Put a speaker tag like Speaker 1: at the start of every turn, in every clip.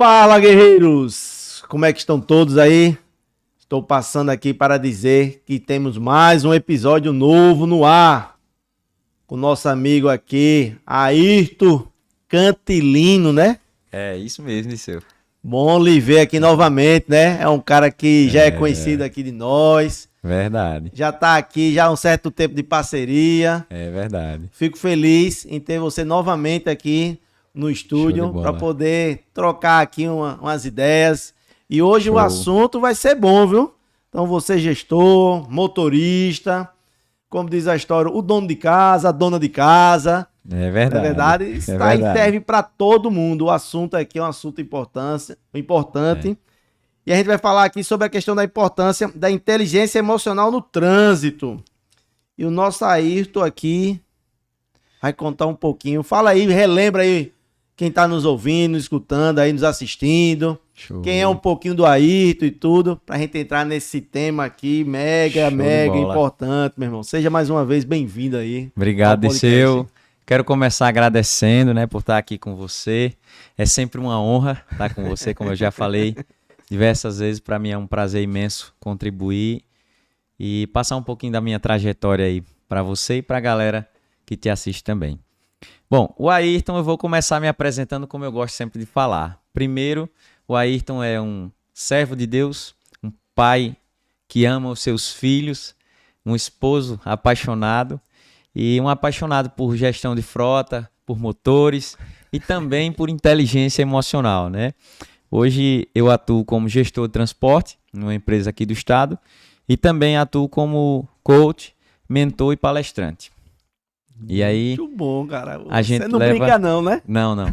Speaker 1: Fala, guerreiros! Como é que estão todos aí? Estou passando aqui para dizer que temos mais um episódio novo no ar. Com o nosso amigo aqui, Ayrton Cantilino, né?
Speaker 2: É isso mesmo, Liceu.
Speaker 1: Bom lhe ver aqui novamente, né? É um cara que já é conhecido aqui de nós.
Speaker 2: Verdade.
Speaker 1: Já está aqui já há um certo tempo de parceria.
Speaker 2: É verdade.
Speaker 1: Fico feliz em ter você novamente aqui no estúdio para poder trocar aqui umas ideias. E hoje o assunto vai ser bom, viu? Então você gestor, motorista, como diz a história, o dono de casa, a dona de casa.
Speaker 2: É verdade.
Speaker 1: É verdade? Isso aí serve para todo mundo. O assunto aqui é um assunto importante. E a gente vai falar aqui sobre a questão da importância da inteligência emocional no trânsito. E o nosso Ayrton aqui vai contar um pouquinho. Fala aí, relembra aí quem está nos ouvindo, escutando aí, nos assistindo. Show. Quem é um pouquinho do Ayrton e tudo, pra gente entrar nesse tema aqui, mega importante, meu irmão. Seja mais uma vez bem-vindo aí.
Speaker 2: Obrigado, Disseu. Quero começar agradecendo, né, por estar aqui com você. É sempre uma honra estar com você, como eu já falei diversas vezes. Para mim é um prazer imenso contribuir e passar um pouquinho da minha trajetória aí para você e para a galera que te assiste também. Bom, o Ayrton, eu vou começar me apresentando como eu gosto sempre de falar. Primeiro, o Ayrton é um servo de Deus, um pai que ama os seus filhos, um esposo apaixonado e um apaixonado por gestão de frota, por motores e também por inteligência emocional, né? Hoje eu atuo como gestor de transporte numa empresa aqui do estado e também atuo como coach, mentor e palestrante. E aí,
Speaker 1: muito bom, cara.
Speaker 2: A gente
Speaker 1: não brinca não, né?
Speaker 2: Não, não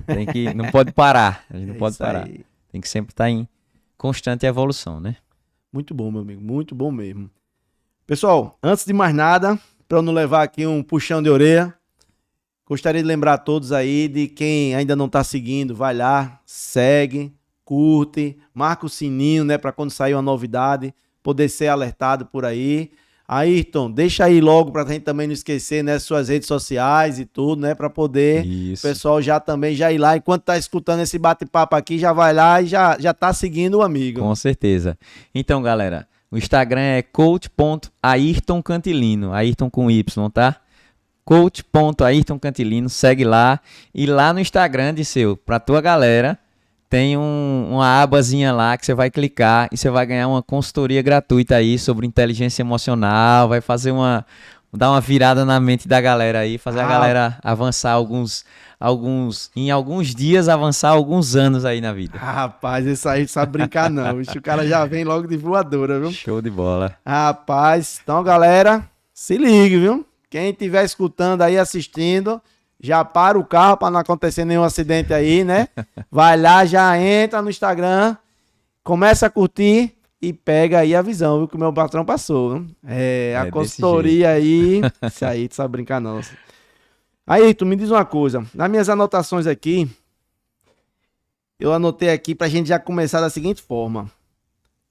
Speaker 2: pode parar. A gente não pode parar.
Speaker 1: Aí.
Speaker 2: Tem que sempre estar em constante evolução, né?
Speaker 1: Muito bom, meu amigo. Muito bom mesmo. Pessoal, antes de mais nada, para eu não levar aqui um puxão de orelha, gostaria de lembrar a todos aí de quem ainda não está seguindo, vai lá, segue, curte, marca o sininho, né, para quando sair uma novidade, poder ser alertado por aí. Ayrton, deixa aí logo para a gente também não esquecer, né, suas redes sociais e tudo, né, para poder o pessoal já ir lá, enquanto tá escutando esse bate-papo aqui, já vai lá e já tá seguindo o amigo.
Speaker 2: Com certeza. Então, galera, o Instagram é coach.ayrtoncantilino, Ayrton com Y, tá? coach.ayrtoncantilino, segue lá. E lá no Instagram, Disseu, pra tua galera, tem uma abazinha lá que você vai clicar e você vai ganhar uma consultoria gratuita aí sobre inteligência emocional, vai fazer dar uma virada na mente da galera aí, fazer a galera avançar em alguns dias avançar alguns anos aí na vida.
Speaker 1: Rapaz, isso aí não sabe brincar não, o cara já vem logo de voadora, viu?
Speaker 2: Show de bola.
Speaker 1: Rapaz, então galera, se ligue, viu? Quem estiver escutando aí, assistindo, já para o carro para não acontecer nenhum acidente aí, né? Vai lá, já entra no Instagram, começa a curtir e pega aí a visão, viu? Que o meu patrão passou, viu? A consultoria aí, isso aí, tu sabe brincar não. Aí, tu me diz uma coisa, nas minhas anotações aqui, eu anotei aqui pra gente já começar da seguinte forma.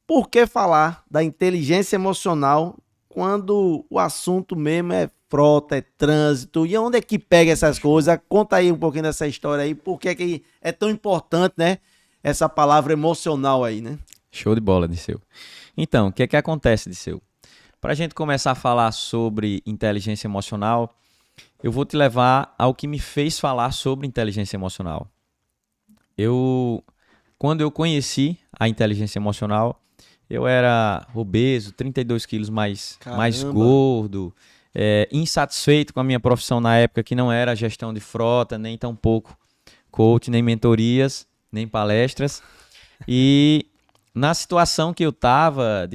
Speaker 1: Por que falar da inteligência emocional quando o assunto mesmo é frota, é trânsito, e onde é que pega essas coisas? Conta aí um pouquinho dessa história aí, por que é tão importante, né, essa palavra emocional aí, né?
Speaker 2: Show de bola, Disseu. Então, o que é que acontece, Disseu? Para a gente começar a falar sobre inteligência emocional, eu vou te levar ao que me fez falar sobre inteligência emocional. Quando eu conheci a inteligência emocional, eu era obeso, 32 quilos mais gordo, insatisfeito com a minha profissão na época, que não era gestão de frota, nem tampouco coach, nem mentorias, nem palestras. E na situação que eu estava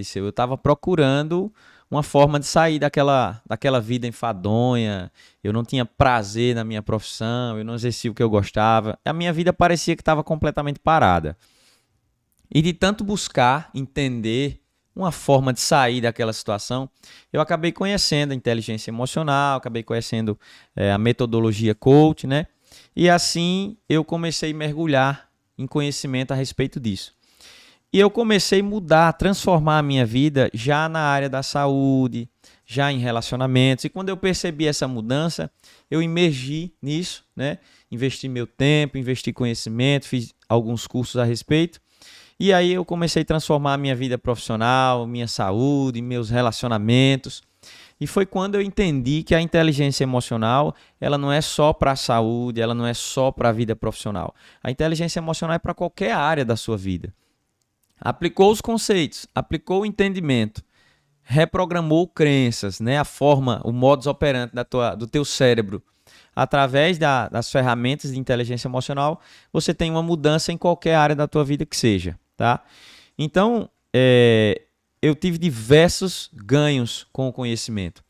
Speaker 2: procurando uma forma de sair daquela vida enfadonha. Eu não tinha prazer na minha profissão, eu não exercia o que eu gostava. A minha vida parecia que estava completamente parada. E de tanto buscar entender uma forma de sair daquela situação, eu acabei conhecendo a inteligência emocional, acabei conhecendo a metodologia coach, né? E assim eu comecei a mergulhar em conhecimento a respeito disso. E eu comecei a mudar, transformar a minha vida já na área da saúde, já em relacionamentos. E quando eu percebi essa mudança, eu imergi nisso, né? investi meu tempo, investi conhecimento, fiz alguns cursos a respeito. E aí eu comecei a transformar a minha vida profissional, minha saúde, meus relacionamentos. E foi quando eu entendi que a inteligência emocional, ela não é só para a saúde, ela não é só para a vida profissional. A inteligência emocional é para qualquer área da sua vida. Aplicou os conceitos, aplicou o entendimento, reprogramou crenças, né? A forma, o modus operandi do teu cérebro. Através das ferramentas de inteligência emocional, você tem uma mudança em qualquer área da tua vida que seja, tá? Então, eu tive diversos ganhos com o conhecimento.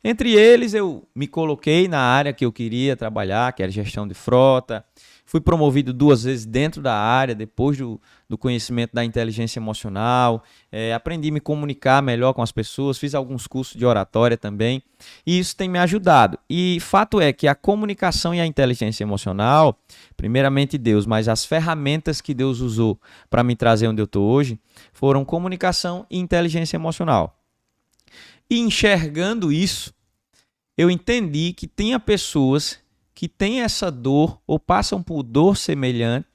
Speaker 2: Entre eles, eu me coloquei na área que eu queria trabalhar, que era gestão de frota. Fui promovido 2 vezes dentro da área, depois do conhecimento da inteligência emocional. Aprendi a me comunicar melhor com as pessoas, fiz alguns cursos de oratória também. E isso tem me ajudado. E fato é que a comunicação e a inteligência emocional, primeiramente Deus, mas as ferramentas que Deus usou para me trazer onde eu estou hoje, foram comunicação e inteligência emocional. E enxergando isso, eu entendi que tinha pessoas que têm essa dor ou passam por dor semelhante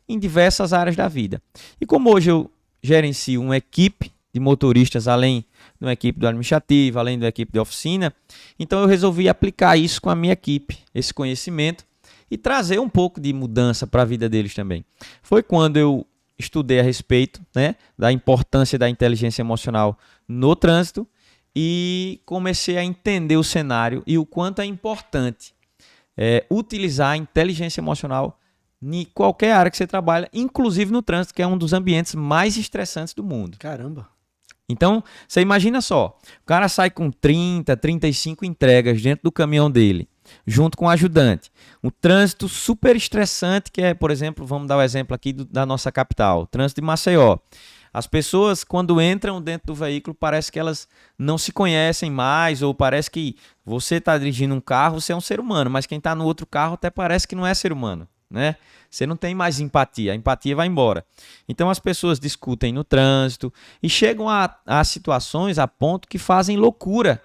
Speaker 2: em diversas áreas da vida. E como hoje eu gerencio uma equipe de motoristas, além de uma equipe do administrativo, além da equipe de oficina, então eu resolvi aplicar isso com a minha equipe, esse conhecimento, e trazer um pouco de mudança para a vida deles também. Foi quando eu estudei a respeito, né, da importância da inteligência emocional no trânsito e comecei a entender o cenário e o quanto é importante utilizar a inteligência emocional em qualquer área que você trabalha, inclusive no trânsito, que é um dos ambientes mais estressantes do mundo.
Speaker 1: Caramba!
Speaker 2: Então, você imagina só, o cara sai com 30, 35 entregas dentro do caminhão dele, junto com o ajudante. Um trânsito super estressante, que é, por exemplo, vamos dar o exemplo aqui da nossa capital, o trânsito de Maceió. As pessoas, quando entram dentro do veículo, parece que elas não se conhecem mais, ou parece que você está dirigindo um carro, você é um ser humano, mas quem está no outro carro até parece que não é ser humano, né? Você não tem mais empatia, a empatia vai embora. Então as pessoas discutem no trânsito e chegam a situações a ponto que fazem loucura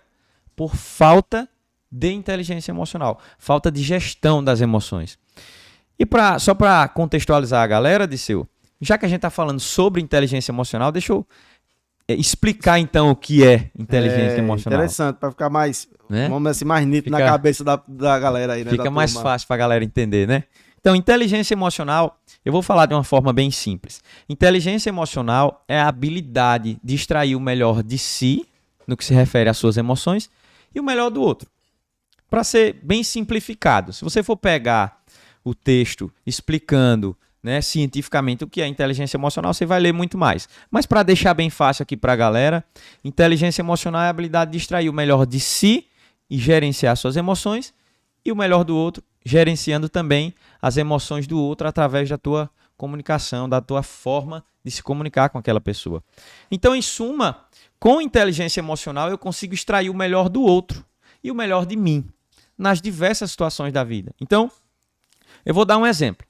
Speaker 2: por falta de inteligência emocional, falta de gestão das emoções. E só para contextualizar a galera, Disseu, já que a gente está falando sobre inteligência emocional, deixa eu explicar então o que é inteligência emocional.
Speaker 1: Interessante, para ficar mais, vamos dizer assim, mais nítido na cabeça da galera aí, né?
Speaker 2: Fica mais fácil para a galera entender, né? Então, inteligência emocional, eu vou falar de uma forma bem simples. Inteligência emocional é a habilidade de extrair o melhor de si, no que se refere às suas emoções, e o melhor do outro. Para ser bem simplificado, se você for pegar o texto explicando, né, cientificamente o que é inteligência emocional, você vai ler muito mais. Mas para deixar bem fácil aqui para a galera, inteligência emocional é a habilidade de extrair o melhor de si e gerenciar suas emoções, e o melhor do outro, gerenciando também as emoções do outro através da tua comunicação, da tua forma de se comunicar com aquela pessoa. Então, em suma, com inteligência emocional eu consigo extrair o melhor do outro e o melhor de mim nas diversas situações da vida. Então, eu vou dar um exemplo.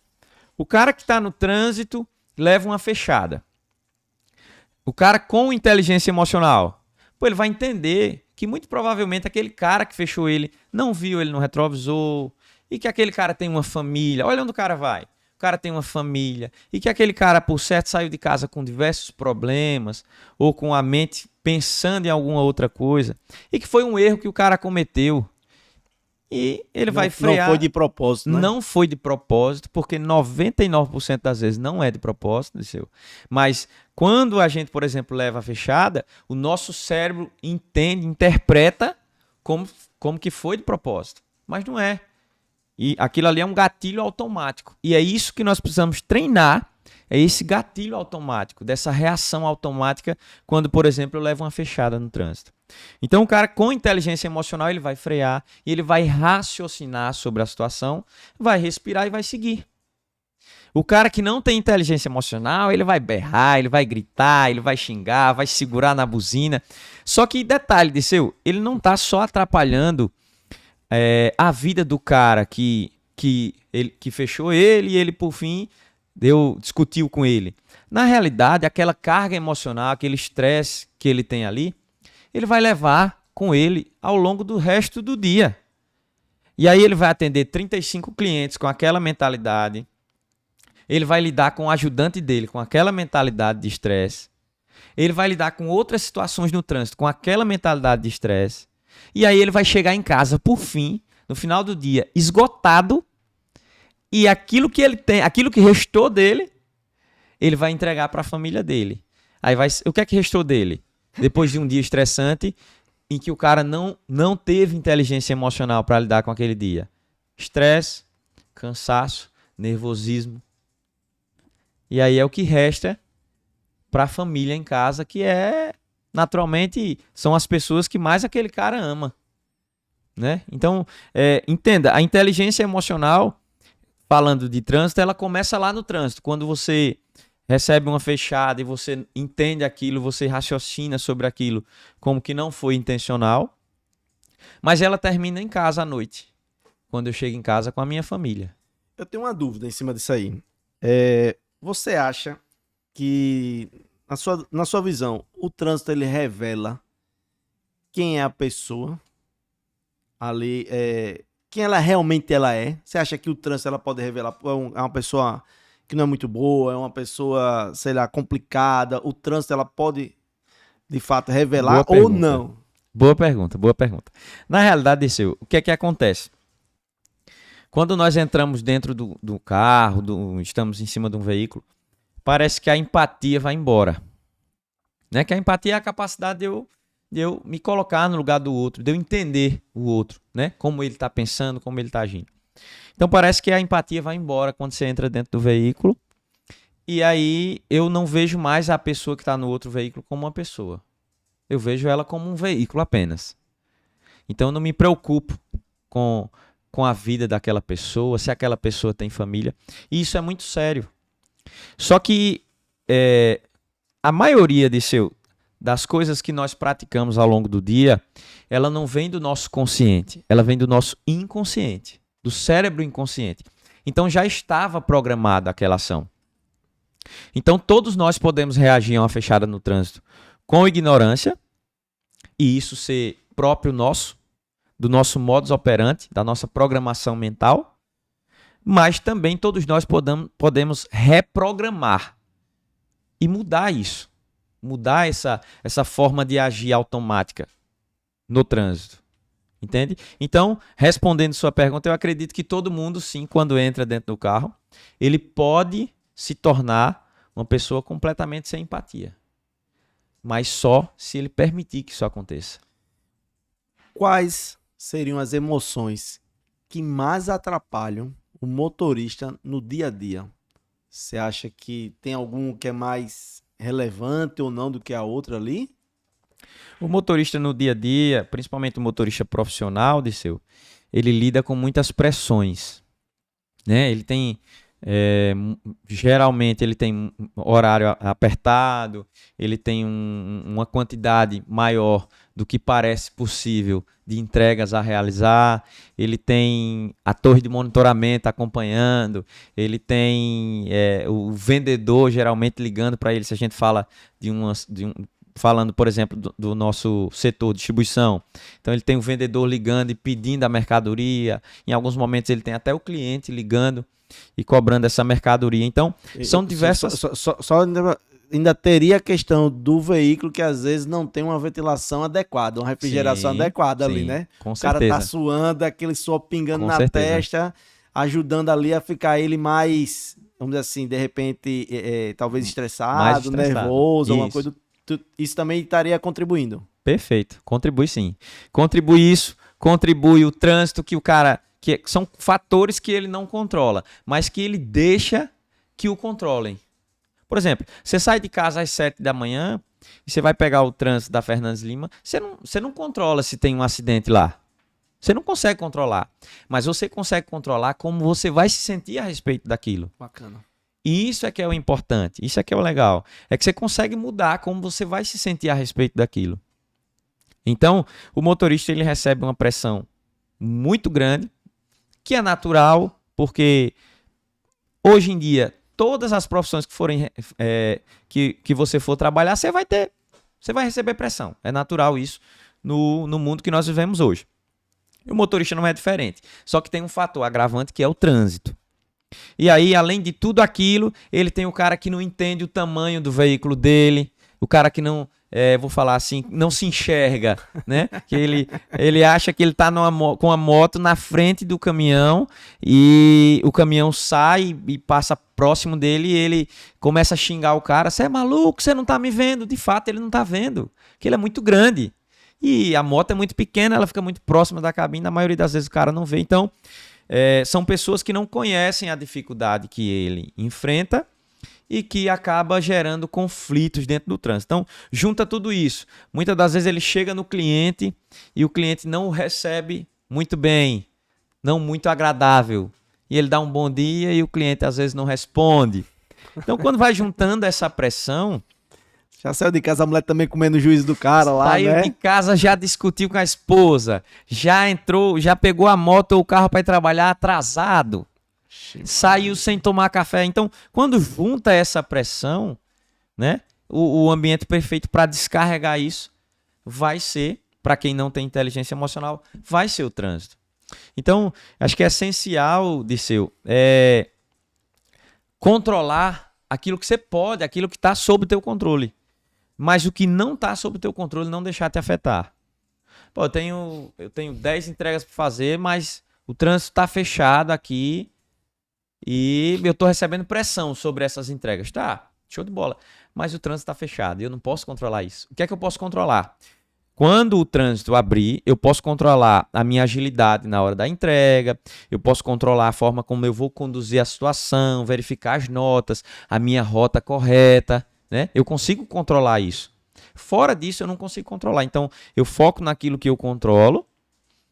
Speaker 2: O cara que está no trânsito leva uma fechada. O cara com inteligência emocional, ele vai entender que muito provavelmente aquele cara que fechou ele não viu ele no retrovisor e que aquele cara tem uma família. Olha onde o cara vai. O cara tem uma família e que aquele cara, por certo, saiu de casa com diversos problemas ou com a mente pensando em alguma outra coisa e que foi um erro que o cara cometeu. E ele vai frear.
Speaker 1: Não foi de propósito, né?
Speaker 2: Não foi de propósito, porque 99% das vezes não é de propósito, Disseu. Mas quando a gente, por exemplo, leva a fechada, o nosso cérebro entende, interpreta como que foi de propósito. Mas não é. E aquilo ali é um gatilho automático. E é isso que nós precisamos treinar, é esse gatilho automático, dessa reação automática quando, por exemplo, eu levo uma fechada no trânsito. Então o cara com inteligência emocional ele vai frear e ele vai raciocinar sobre a situação, vai respirar e vai seguir. O cara que não tem inteligência emocional, ele vai berrar, ele vai gritar, ele vai xingar, vai segurar na buzina. Só que detalhe, Disseu, ele não está só atrapalhando a vida do cara que fechou ele e ele por fim discutiu com ele. Na realidade, aquela carga emocional, aquele estresse que ele tem ali, ele vai levar com ele ao longo do resto do dia. E aí ele vai atender 35 clientes com aquela mentalidade. Ele vai lidar com o ajudante dele com aquela mentalidade de estresse. Ele vai lidar com outras situações no trânsito com aquela mentalidade de estresse. E aí ele vai chegar em casa, por fim, no final do dia, esgotado. E aquilo que ele tem, aquilo que restou dele, ele vai entregar para a família dele. Aí o que é que restou dele? Depois de um dia estressante, em que o cara não teve inteligência emocional para lidar com aquele dia. Estresse, cansaço, nervosismo. E aí é o que resta para a família em casa, que naturalmente, são as pessoas que mais aquele cara ama. Né? Então, entenda, a inteligência emocional, falando de trânsito, ela começa lá no trânsito. Quando você recebe uma fechada e você entende aquilo, você raciocina sobre aquilo como que não foi intencional, mas ela termina em casa à noite, quando eu chego em casa com a minha família.
Speaker 1: Eu tenho uma dúvida em cima disso aí. Você acha que, na sua visão, o trânsito ele revela quem é a pessoa ali, quem ela realmente é? Você acha que o trânsito ela pode revelar é uma pessoa que não é muito boa, é uma pessoa, sei lá, complicada? O trânsito ela pode, de fato, revelar ou não?
Speaker 2: Boa pergunta. Na realidade, o que é que acontece? Quando nós entramos dentro do carro, estamos em cima de um veículo, parece que a empatia vai embora. Né? Que a empatia é a capacidade de eu me colocar no lugar do outro, de eu entender o outro, né? Como ele está pensando, como ele está agindo. Então parece que a empatia vai embora quando você entra dentro do veículo, e aí eu não vejo mais a pessoa que está no outro veículo como uma pessoa. Eu vejo ela como um veículo apenas. Então eu não me preocupo com a vida daquela pessoa, se aquela pessoa tem família. E isso é muito sério. Só que a maioria das coisas que nós praticamos ao longo do dia, ela não vem do nosso consciente, ela vem do nosso inconsciente, do cérebro inconsciente. Então já estava programada aquela ação. Então todos nós podemos reagir a uma fechada no trânsito com ignorância, e isso ser próprio nosso, do nosso modus operandi, da nossa programação mental, mas também todos nós podemos reprogramar e mudar isso. Mudar essa forma de agir automática no trânsito. Entende? Então, respondendo sua pergunta, eu acredito que todo mundo, sim, quando entra dentro do carro, ele pode se tornar uma pessoa completamente sem empatia. Mas só se ele permitir que isso aconteça.
Speaker 1: Quais seriam as emoções que mais atrapalham o motorista no dia a dia? Você acha que tem algum que é mais relevante ou não do que a outra ali?
Speaker 2: O motorista no dia a dia, principalmente o motorista profissional, ele lida com muitas pressões. Né? Ele tem, geralmente, ele tem horário apertado, ele tem uma quantidade maior do que parece possível de entregas a realizar, ele tem a torre de monitoramento acompanhando, ele tem o vendedor geralmente ligando para ele, se a gente fala falando, por exemplo, do nosso setor de distribuição. Então ele tem o vendedor ligando e pedindo a mercadoria, em alguns momentos ele tem até o cliente ligando e cobrando essa mercadoria. Então, são diversas...
Speaker 1: Só ainda teria a questão do veículo que às vezes não tem uma ventilação adequada, uma refrigeração adequada ali, né?
Speaker 2: Com
Speaker 1: certeza. O cara tá suando, aquele suor pingando na testa, ajudando ali a ficar ele mais, vamos dizer assim, de repente, talvez estressado, nervoso, alguma coisa. Isso também estaria contribuindo.
Speaker 2: Perfeito, contribui sim. Contribui isso, contribui o trânsito que o cara... que são fatores que ele não controla, mas que ele deixa que o controlem. Por exemplo, você sai de casa às 7 da manhã e você vai pegar o trânsito da Fernandes Lima, você não controla se tem um acidente lá. Você não consegue controlar, mas você consegue controlar como você vai se sentir a respeito daquilo.
Speaker 1: Bacana.
Speaker 2: E isso é que é o importante, isso é que é o legal. É que você consegue mudar como você vai se sentir a respeito daquilo. Então, o motorista ele recebe uma pressão muito grande, que é natural, porque hoje em dia, todas as profissões que forem que você for trabalhar, você vai receber pressão. É natural isso no mundo que nós vivemos hoje. E o motorista não é diferente. Só que tem um fator agravante que é o trânsito. E aí, além de tudo aquilo, ele tem o cara que não entende o tamanho do veículo dele, o cara que não, vou falar assim, não se enxerga, né? Que ele acha que ele tá com a moto na frente do caminhão e o caminhão sai e passa próximo dele e ele começa a xingar o cara. Você é maluco? Você não tá me vendo? De fato, ele não tá vendo, porque ele é muito grande. E a moto é muito pequena, ela fica muito próxima da cabine, na maioria das vezes o cara não vê. Então, são pessoas que não conhecem a dificuldade que ele enfrenta e que acaba gerando conflitos dentro do trânsito. Então, junta tudo isso. Muitas das vezes ele chega no cliente e o cliente não o recebe muito bem, não muito agradável. E ele dá um bom dia e o cliente às vezes não responde. Então, quando vai juntando essa pressão...
Speaker 1: Já saiu de casa, a mulher também comendo o juízo do cara lá,
Speaker 2: saiu
Speaker 1: né?
Speaker 2: de casa, já discutiu com a esposa, já entrou, já pegou a moto ou o carro para ir trabalhar atrasado, saiu sem tomar café. Então, quando junta essa pressão, né, o ambiente perfeito para descarregar isso vai ser, para quem não tem inteligência emocional, vai ser o trânsito. Então, acho que é essencial, Disseu, controlar aquilo que você pode, aquilo que está sob o teu controle. Mas o que não está sob o teu controle, não deixar te afetar. Pô, eu tenho 10 entregas para fazer, mas o trânsito está fechado aqui e eu estou recebendo pressão sobre essas entregas. Tá, show de bola. Mas o trânsito está fechado e eu não posso controlar isso. O que é que eu posso controlar? Quando o trânsito abrir, eu posso controlar a minha agilidade na hora da entrega, eu posso controlar a forma como eu vou conduzir a situação, verificar as notas, a minha rota correta. Né? Eu consigo controlar isso. Fora disso, eu não consigo controlar. Então, eu foco naquilo que eu controlo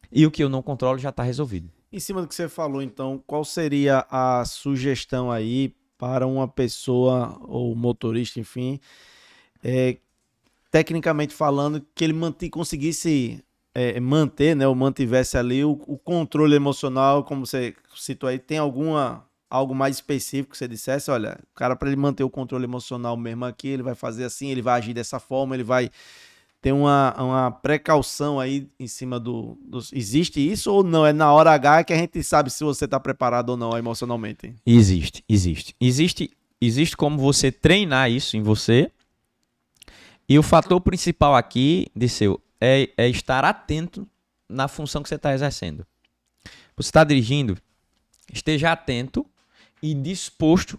Speaker 2: e o que eu não controlo já está resolvido.
Speaker 1: Em cima do que você falou, então, qual seria a sugestão aí para uma pessoa ou motorista, enfim, tecnicamente falando, que ele conseguisse manter, né, ou mantivesse ali o controle emocional, como você citou aí, tem algo mais específico que você dissesse, olha, o cara, para ele manter o controle emocional mesmo aqui, ele vai fazer assim, ele vai agir dessa forma, ele vai ter uma precaução aí em cima Existe isso ou não? É na hora H que a gente sabe se você está preparado ou não emocionalmente?
Speaker 2: Existe. Existe como você treinar isso em você. E o fator principal aqui, Disseu, é estar atento na função que você está exercendo. Você está dirigindo, esteja atento e disposto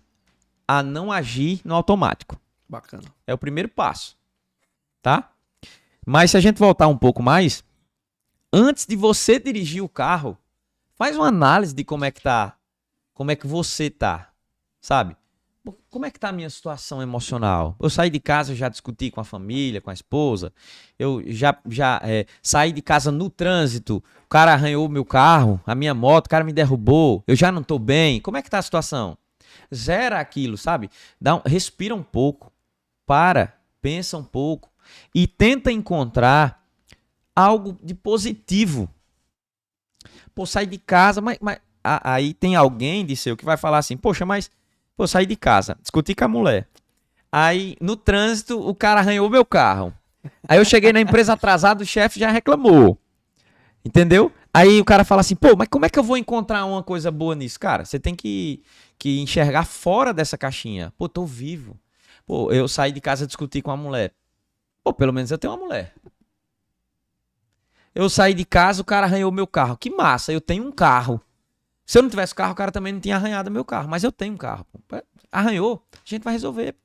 Speaker 2: a não agir no automático.
Speaker 1: Bacana.
Speaker 2: É o primeiro passo, tá? Mas se a gente voltar um pouco mais, antes de você dirigir o carro, faz uma análise de como é que tá, como é que você tá, sabe? Como é que tá a minha situação emocional? Eu saí de casa, já discuti com a família, com a esposa. Eu já saí de casa no trânsito. O cara arranhou o meu carro, a minha moto, o cara me derrubou. Eu já não tô bem. Como é que tá a situação? Zera aquilo, sabe? Respira um pouco, pensa um pouco e tenta encontrar algo de positivo. Pô, saí de casa, mas aí tem alguém, Disseu, que vai falar assim, poxa, mas eu saí de casa, discuti com a mulher. Aí, no trânsito, o cara arranhou meu carro. Aí eu cheguei na empresa atrasado, o chefe já reclamou. Entendeu? Aí o cara fala assim, pô, mas como é que eu vou encontrar uma coisa boa nisso? Cara, você tem que enxergar fora dessa caixinha. Pô, tô vivo. Pô, eu saí de casa, discuti com a mulher. Pô, pelo menos eu tenho uma mulher. Eu saí de casa, o cara arranhou meu carro. Que massa, eu tenho um carro. Se eu não tivesse carro, o cara também não tinha arranhado meu carro. Mas eu tenho um carro. Arranhou, a gente vai resolver.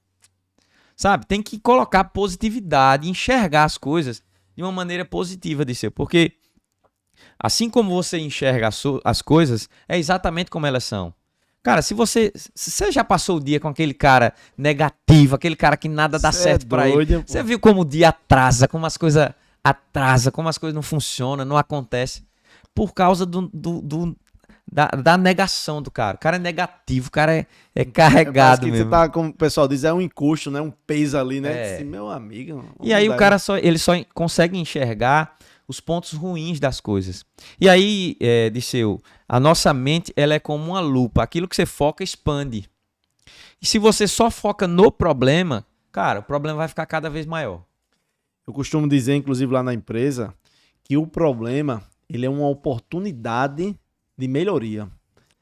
Speaker 2: Sabe? Tem que colocar positividade, enxergar as coisas de uma maneira positiva, Disseu. Porque assim como você enxerga as coisas, é exatamente como elas são. Cara, se você já passou o dia com aquele cara negativo, aquele cara que nada dá certo pra ele. Você viu como o dia atrasa, como as coisas não funcionam, não acontecem. Por causa da negação do cara. O cara é negativo, o cara é carregado mesmo.
Speaker 1: Você tá, como o pessoal diz, é um encosto, né? Um peso ali, né? Assim, meu amigo.
Speaker 2: E aí o cara só consegue enxergar os pontos ruins das coisas. E aí, Disseu, a nossa mente ela é como uma lupa. Aquilo que você foca expande. E se você só foca no problema, cara, o problema vai ficar cada vez maior.
Speaker 1: Eu costumo dizer, inclusive lá na empresa, que o problema ele é uma oportunidade de melhoria.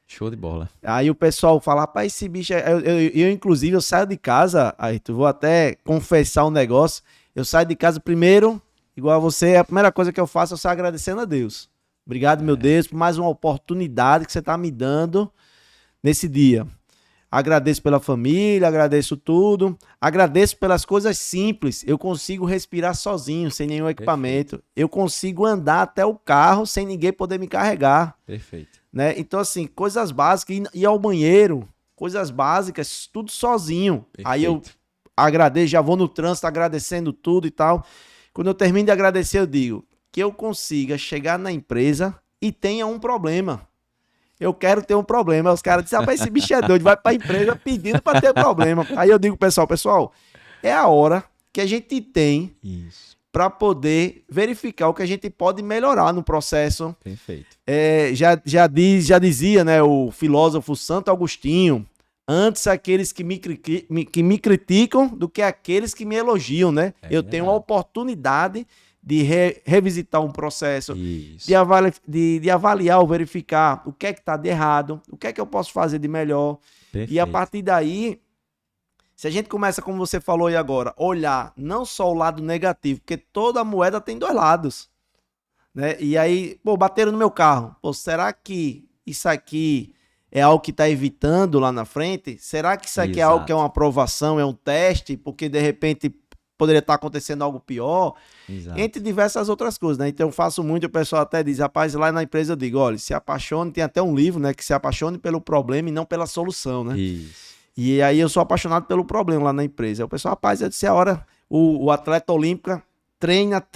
Speaker 2: Show de bola.
Speaker 1: Aí o pessoal fala, rapaz, esse bicho... inclusive, eu saio de casa, aí tu vou até confessar um negócio, eu saio de casa primeiro, igual a você, a primeira coisa que eu faço é sair agradecendo a Deus. Obrigado, meu Deus, por mais uma oportunidade que você tá me dando nesse dia. Agradeço pela família, agradeço tudo, agradeço pelas coisas simples. Eu consigo respirar sozinho, sem nenhum equipamento. Perfeito. Eu consigo andar até o carro sem ninguém poder me carregar.
Speaker 2: Perfeito.
Speaker 1: Né? Então, assim, coisas básicas, ir ao banheiro, coisas básicas, tudo sozinho. Perfeito. Aí eu agradeço, já vou no trânsito agradecendo tudo e tal. Quando eu termino de agradecer, eu digo que eu consiga chegar na empresa e tenha um problema. Eu quero ter um problema. Os caras dizem, rapaz, esse bicho é doido, vai pra empresa pedindo pra ter problema. Aí eu digo, pessoal, é a hora que a gente tem para poder verificar o que a gente pode melhorar no processo.
Speaker 2: Perfeito.
Speaker 1: Já dizia, né, o filósofo Santo Agostinho, antes aqueles que me criticam do que aqueles que me elogiam, né? Eu tenho a oportunidade de revisitar um processo, de avaliar ou verificar o que é que está de errado, o que é que eu posso fazer de melhor. Perfeito. E a partir daí, se a gente começa, como você falou aí agora, olhar não só o lado negativo, porque toda moeda tem dois lados, né? E aí, bateram no meu carro. Será que isso aqui é algo que está evitando lá na frente? Será que isso aqui é algo que é uma aprovação, é um teste, porque de repente poderia estar acontecendo algo pior? Exato. Entre diversas outras coisas, né? Então eu faço muito, o pessoal até diz, rapaz, lá na empresa eu digo, olha, se apaixone, tem até um livro, né, que se apaixone pelo problema e não pela solução, né? Isso. E aí eu sou apaixonado pelo problema lá na empresa. Aí o pessoal, rapaz, eu disse, a hora, o atleta olímpico treina,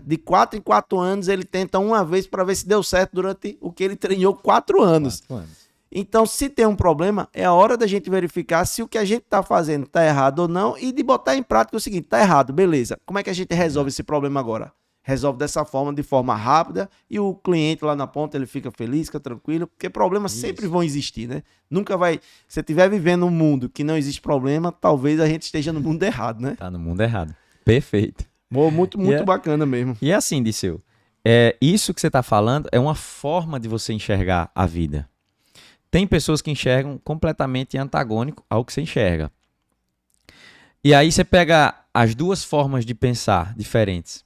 Speaker 1: de 4 em 4 anos ele tenta uma vez para ver se deu certo durante o que ele treinou 4 anos. 4 anos. Então, se tem um problema, é a hora da gente verificar se o que a gente está fazendo está errado ou não e de botar em prática o seguinte, está errado, beleza. Como é que a gente resolve esse problema agora? Resolve dessa forma, de forma rápida, e o cliente lá na ponta, ele fica feliz, fica tranquilo, porque problemas sempre vão existir, né? Nunca vai... Se você estiver vivendo um mundo que não existe problema, talvez a gente esteja no mundo errado, né?
Speaker 2: Tá no mundo errado. Perfeito.
Speaker 1: Muito bacana mesmo.
Speaker 2: E assim, Disseu, isso que você está falando é uma forma de você enxergar a vida. Tem pessoas que enxergam completamente antagônico ao que você enxerga. E aí você pega as duas formas de pensar diferentes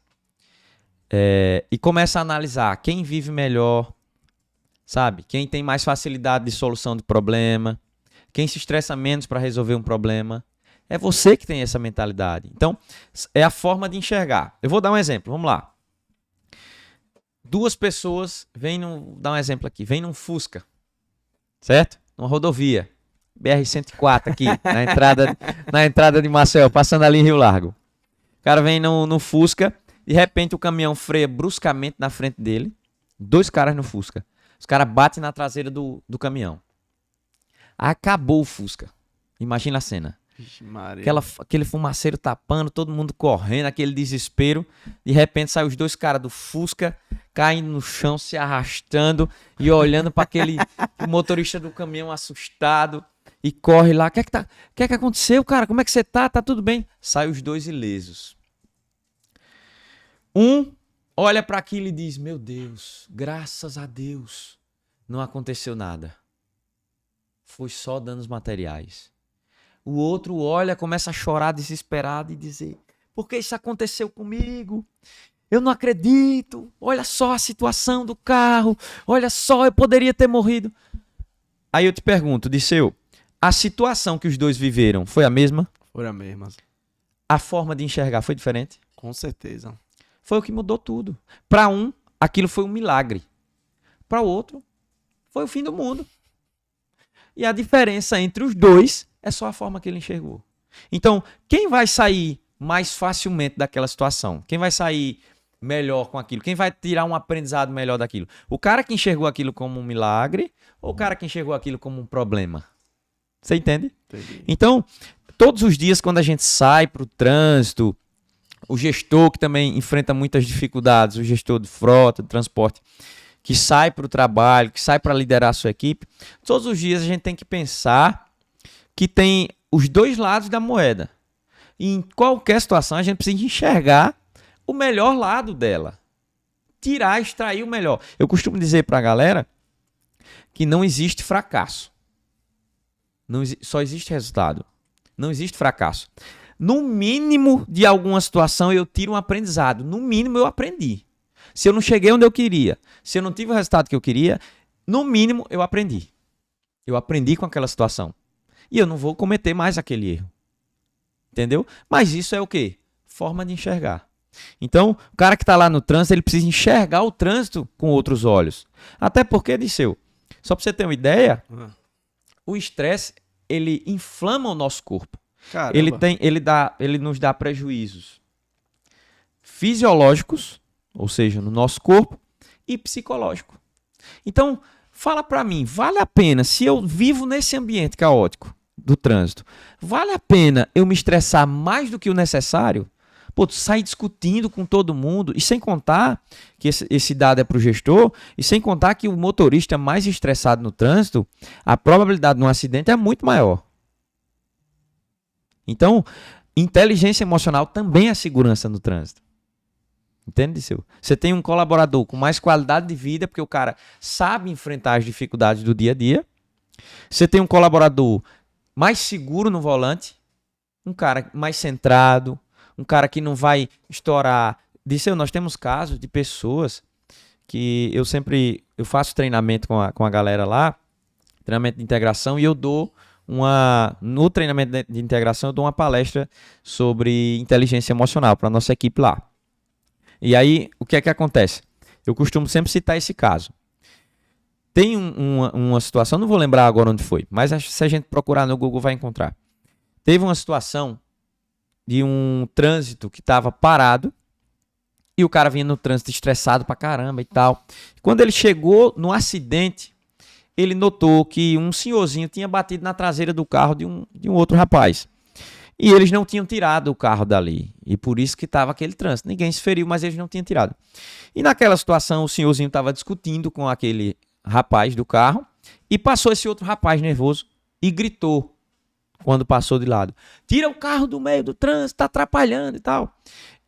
Speaker 2: e começa a analisar quem vive melhor, sabe? Quem tem mais facilidade de solução de problema, quem se estressa menos para resolver um problema. É você que tem essa mentalidade. Então, é a forma de enxergar. Eu vou dar um exemplo, vamos lá. Duas pessoas dar um exemplo aqui, vem num Fusca. Certo? Numa rodovia, BR-104 aqui, na entrada de Maceió, passando ali em Rio Largo. O cara vem no Fusca, de repente o caminhão freia bruscamente na frente dele, 2 caras no Fusca. Os caras batem na traseira do caminhão. Acabou o Fusca. Imagina a cena. Aquele fumaceiro tapando, todo mundo correndo, aquele desespero. De repente sai os 2 caras do Fusca caindo no chão, se arrastando e olhando para aquele motorista do caminhão assustado e corre lá. O que é que aconteceu, cara? Como é que você tá? Tá tudo bem? Sai os 2 ilesos. Um olha para aquilo e diz, meu Deus, graças a Deus, não aconteceu nada. Foi só danos materiais. O outro olha, começa a chorar desesperado e dizer, por que isso aconteceu comigo? Eu não acredito. Olha só a situação do carro. Olha só, eu poderia ter morrido. Aí eu te pergunto, Disseu, a situação que os 2 viveram foi a mesma?
Speaker 1: Foi a mesma.
Speaker 2: A forma de enxergar foi diferente?
Speaker 1: Com certeza.
Speaker 2: Foi o que mudou tudo. Para um, aquilo foi um milagre. Para o outro, foi o fim do mundo. E a diferença entre os 2 é só a forma que ele enxergou. Então, quem vai sair mais facilmente daquela situação? Quem vai sair melhor com aquilo? Quem vai tirar um aprendizado melhor daquilo? O cara que enxergou aquilo como um milagre ou o cara que enxergou aquilo como um problema? Você entende? Entendi. Então, todos os dias quando a gente sai para o trânsito, o gestor que também enfrenta muitas dificuldades, o gestor de frota, de transporte, que sai para o trabalho, que sai para liderar a sua equipe, todos os dias a gente tem que pensar que tem os 2 lados da moeda. E em qualquer situação a gente precisa enxergar o melhor lado dela. extrair o melhor. Eu costumo dizer para a galera que não existe fracasso. Só existe resultado. Não existe fracasso. No mínimo de alguma situação eu tiro um aprendizado. No mínimo eu aprendi. Se eu não cheguei onde eu queria, se eu não tive o resultado que eu queria, no mínimo eu aprendi. Eu aprendi com aquela situação. E eu não vou cometer mais aquele erro. Entendeu? Mas isso é o quê? Forma de enxergar. Então, o cara que está lá no trânsito, ele precisa enxergar o trânsito com outros olhos. Até porque, Disseu, só para você ter uma ideia, o estresse, ele inflama o nosso corpo. Ele nos dá prejuízos fisiológicos, ou seja, no nosso corpo, e psicológico. Então, fala para mim, vale a pena, se eu vivo nesse ambiente caótico do trânsito, vale a pena eu me estressar mais do que o necessário? Pô, tu sai discutindo com todo mundo, e sem contar que esse dado é para o gestor, e sem contar que o motorista mais estressado no trânsito, a probabilidade de um acidente é muito maior. Então, inteligência emocional também é segurança no trânsito. Entende, Disseu? Você tem um colaborador com mais qualidade de vida, porque o cara sabe enfrentar as dificuldades do dia a dia. Você tem um colaborador mais seguro no volante, um cara mais centrado, um cara que não vai estourar. Disseu, nós temos casos de pessoas que eu faço treinamento com a galera lá, treinamento de integração, e eu dou no treinamento de integração eu dou uma palestra sobre inteligência emocional para a nossa equipe lá. E aí, o que é que acontece? Eu costumo sempre citar esse caso. Tem uma situação, não vou lembrar agora onde foi, mas se a gente procurar no Google vai encontrar. Teve uma situação de um trânsito que estava parado e o cara vinha no trânsito estressado pra caramba e tal. Quando ele chegou no acidente, ele notou que um senhorzinho tinha batido na traseira do carro de um outro rapaz. E eles não tinham tirado o carro dali. E por isso que estava aquele trânsito. Ninguém se feriu, mas eles não tinham tirado. E naquela situação, o senhorzinho estava discutindo com aquele rapaz do carro. E passou esse outro rapaz nervoso e gritou quando passou de lado: tira o carro do meio do trânsito, tá atrapalhando e tal.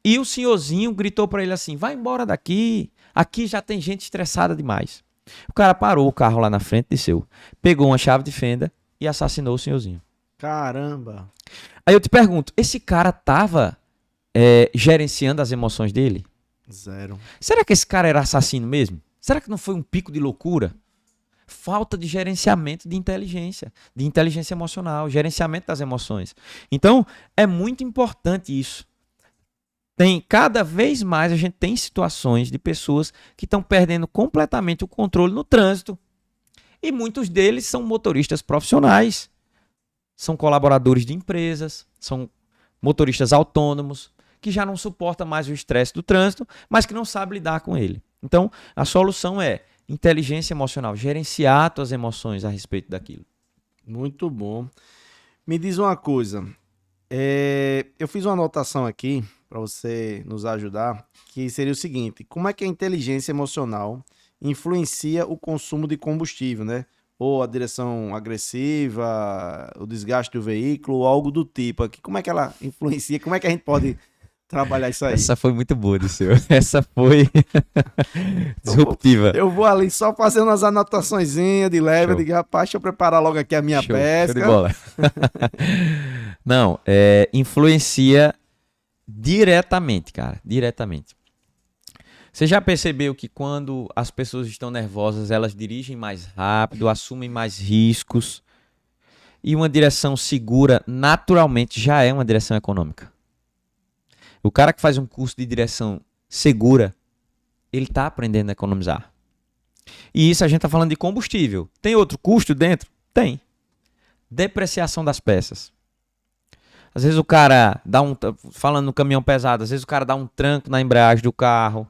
Speaker 2: E o senhorzinho gritou para ele assim: vai embora daqui. Aqui já tem gente estressada demais. O cara parou o carro lá na frente, desceu, pegou uma chave de fenda e assassinou o senhorzinho.
Speaker 1: Caramba!
Speaker 2: Aí eu te pergunto, esse cara tava gerenciando as emoções dele?
Speaker 1: Zero.
Speaker 2: Será que esse cara era assassino mesmo? Será que não foi um pico de loucura? Falta de gerenciamento de inteligência emocional, gerenciamento das emoções. Então, é muito importante isso. Cada vez mais a gente tem situações de pessoas que estão perdendo completamente o controle no trânsito. E muitos deles são motoristas profissionais. São colaboradores de empresas, são motoristas autônomos, que já não suportam mais o estresse do trânsito, mas que não sabem lidar com ele. Então, a solução é inteligência emocional, gerenciar tuas emoções a respeito daquilo.
Speaker 1: Muito bom. Me diz uma coisa, eu fiz uma anotação aqui para você nos ajudar, que seria o seguinte: como é que a inteligência emocional influencia o consumo de combustível, né? Ou a direção agressiva, o desgaste do veículo, ou algo do tipo aqui. Como é que ela influencia? Como é que a gente pode trabalhar isso aí?
Speaker 2: Essa foi muito boa, Disseu. Essa foi disruptiva.
Speaker 1: Eu vou ali só fazendo umas anotaçõezinhas de leve. Eu digo, rapaz, deixa eu preparar logo aqui a minha pesca.
Speaker 2: Show de bola. Não, influencia diretamente, cara. Diretamente. Você já percebeu que quando as pessoas estão nervosas, elas dirigem mais rápido, assumem mais riscos? E uma direção segura, naturalmente, já é uma direção econômica. O cara que faz um curso de direção segura, ele está aprendendo a economizar. E isso a gente está falando de combustível. Tem outro custo dentro? Tem. Depreciação das peças. Às vezes o cara falando no caminhão pesado, às vezes o cara dá um tranco na embreagem do carro,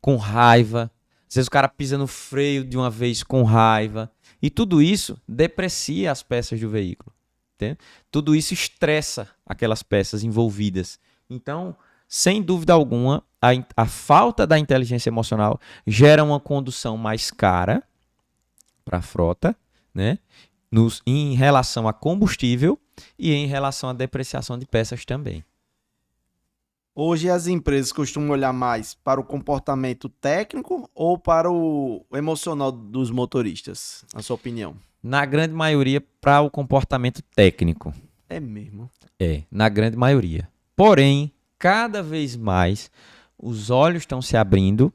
Speaker 2: com raiva. Às vezes o cara pisa no freio de uma vez com raiva. E tudo isso deprecia as peças do veículo. Entende? Tudo isso estressa aquelas peças envolvidas. Então, sem dúvida alguma, a falta da inteligência emocional gera uma condução mais cara para a frota, né? Em relação a combustível e em relação à depreciação de peças também.
Speaker 1: Hoje as empresas costumam olhar mais para o comportamento técnico ou para o emocional dos motoristas, na sua opinião?
Speaker 2: Na grande maioria, para o comportamento técnico.
Speaker 1: É mesmo.
Speaker 2: Na grande maioria. Porém, cada vez mais, os olhos estão se abrindo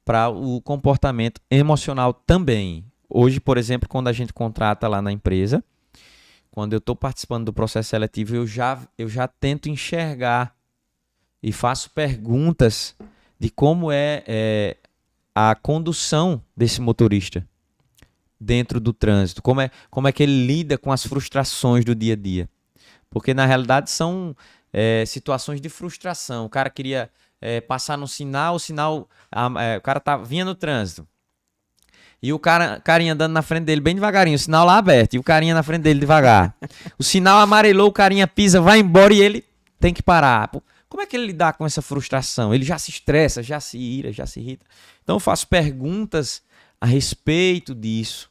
Speaker 2: para o comportamento emocional também. Hoje, por exemplo, quando a gente contrata lá na empresa, quando eu estou participando do processo seletivo, eu já tento enxergar e faço perguntas de como é a condução desse motorista dentro do trânsito, como é que ele lida com as frustrações do dia a dia. Porque, na realidade, são situações de frustração. O cara queria passar no sinal, o cara vinha no trânsito. E o carinha andando na frente dele bem devagarinho, o sinal lá aberto, e o carinha na frente dele devagar. O sinal amarelou, o carinha pisa, vai embora e ele tem que parar. Pô, como é que ele lidar com essa frustração? Ele já se estressa, já se ira, já se irrita. Então eu faço perguntas a respeito disso,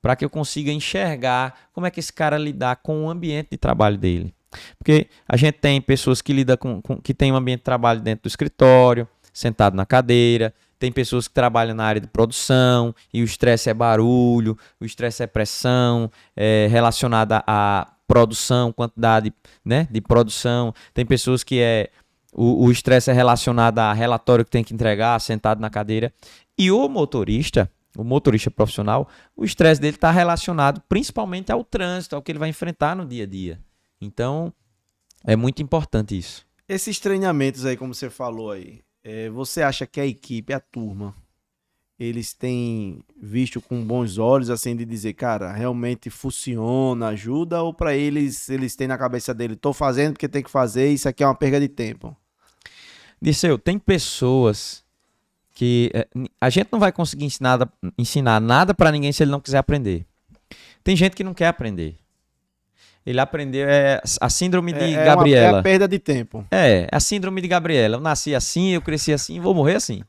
Speaker 2: para que eu consiga enxergar como é que esse cara lidar com o ambiente de trabalho dele. Porque a gente tem pessoas que lidam que tem um ambiente de trabalho dentro do escritório, sentado na cadeira. Tem pessoas que trabalham na área de produção e o estresse é barulho, o estresse é pressão, relacionada à produção, quantidade, né, de produção. Tem pessoas que o estresse é relacionado a relatório que tem que entregar, sentado na cadeira. E o motorista profissional, o estresse dele está relacionado principalmente ao trânsito, ao que ele vai enfrentar no dia a dia. Então, é muito importante isso.
Speaker 1: Esses treinamentos aí, como você falou aí, você acha que a equipe, a turma, eles têm visto com bons olhos, assim, de dizer, cara, realmente funciona, ajuda, ou para eles têm na cabeça dele, tô fazendo porque tem que fazer, isso aqui é uma perda de tempo?
Speaker 2: Disseu, tem pessoas que a gente não vai conseguir ensinar nada para ninguém se ele não quiser aprender. Tem gente que não quer aprender. Ele aprendeu a síndrome de Gabriela.
Speaker 1: É a perda de tempo.
Speaker 2: É a síndrome de Gabriela. Eu nasci assim, eu cresci assim, vou morrer assim.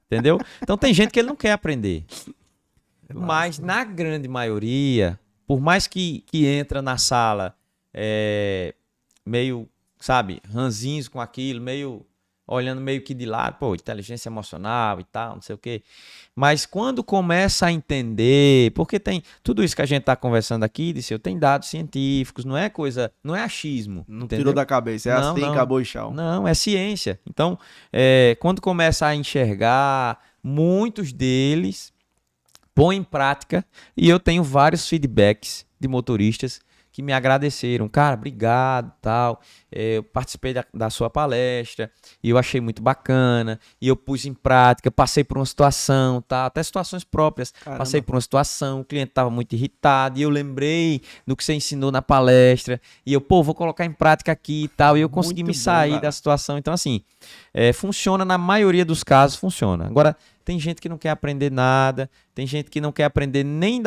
Speaker 2: Entendeu? Então tem gente que ele não quer aprender. Mas na grande maioria, por mais que entra na sala meio, sabe, ranzinhos com aquilo, meio olhando meio que de lado, pô, inteligência emocional e tal, não sei o quê. Mas quando começa a entender, porque tem tudo isso que a gente está conversando aqui, tem dados científicos, não é achismo.
Speaker 1: Não tirou da cabeça, assim, acabou e tchau.
Speaker 2: Não, é ciência. Então, quando começa a enxergar, muitos deles põem em prática, e eu tenho vários feedbacks de motoristas que me agradeceram. Cara, obrigado, tal. Eu participei da sua palestra e eu achei muito bacana. E eu pus em prática, passei por uma situação, tá? Até situações próprias. Caramba. Passei por uma situação, o cliente estava muito irritado e eu lembrei do que você ensinou na palestra. E eu, vou colocar em prática aqui e tal. E eu consegui muito me sair da situação. Então, assim, funciona na maioria dos casos, funciona. Agora, tem gente que não quer aprender nada, tem gente que não quer aprender nem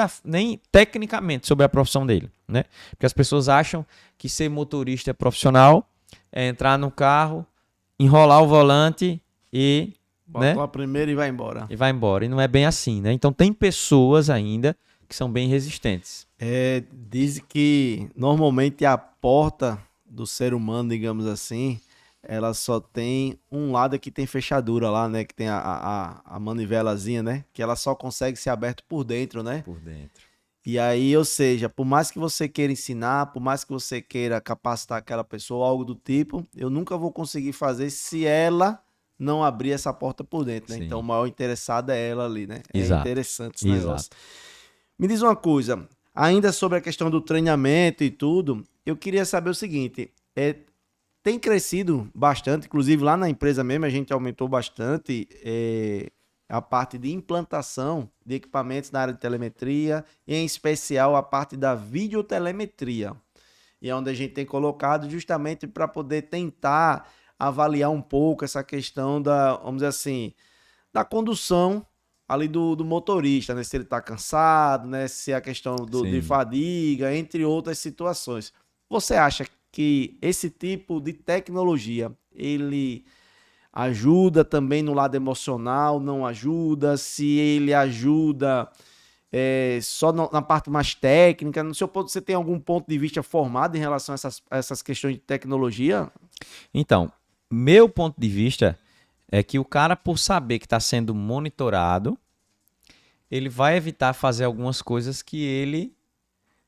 Speaker 2: tecnicamente sobre a profissão dele, né? Porque as pessoas acham que ser motorista profissional é entrar no carro, enrolar o volante e...
Speaker 1: Botou a primeira e vai embora.
Speaker 2: E vai embora. E não é bem assim, né? Então tem pessoas ainda que são bem resistentes.
Speaker 1: Diz que normalmente a porta do ser humano, digamos assim, ela só tem um lado que tem fechadura lá, né? Que tem a manivelazinha, né? Que ela só consegue ser aberta por dentro, né?
Speaker 2: Por dentro.
Speaker 1: E aí, ou seja, por mais que você queira ensinar, por mais que você queira capacitar aquela pessoa, algo do tipo, eu nunca vou conseguir fazer se ela não abrir essa porta por dentro, né? Sim. Então, o maior interessado é ela ali, né?
Speaker 2: Exato.
Speaker 1: É interessante esse negócio. Me diz uma coisa, ainda sobre a questão do treinamento e tudo, eu queria saber o seguinte, tem crescido bastante, inclusive lá na empresa mesmo a gente aumentou bastante a parte de implantação de equipamentos na área de telemetria, em especial a parte da videotelemetria. E é onde a gente tem colocado justamente para poder tentar avaliar um pouco essa questão da, vamos dizer assim, da condução ali do motorista, né? Se ele está cansado, né? Se é a questão de fadiga, entre outras situações. Você acha que esse tipo de tecnologia, ele ajuda também no lado emocional, não ajuda? Se ele ajuda só na parte mais técnica? No seu ponto, você tem algum ponto de vista formado em relação a essas questões de tecnologia?
Speaker 2: Então, meu ponto de vista é que o cara, por saber que está sendo monitorado, ele vai evitar fazer algumas coisas que ele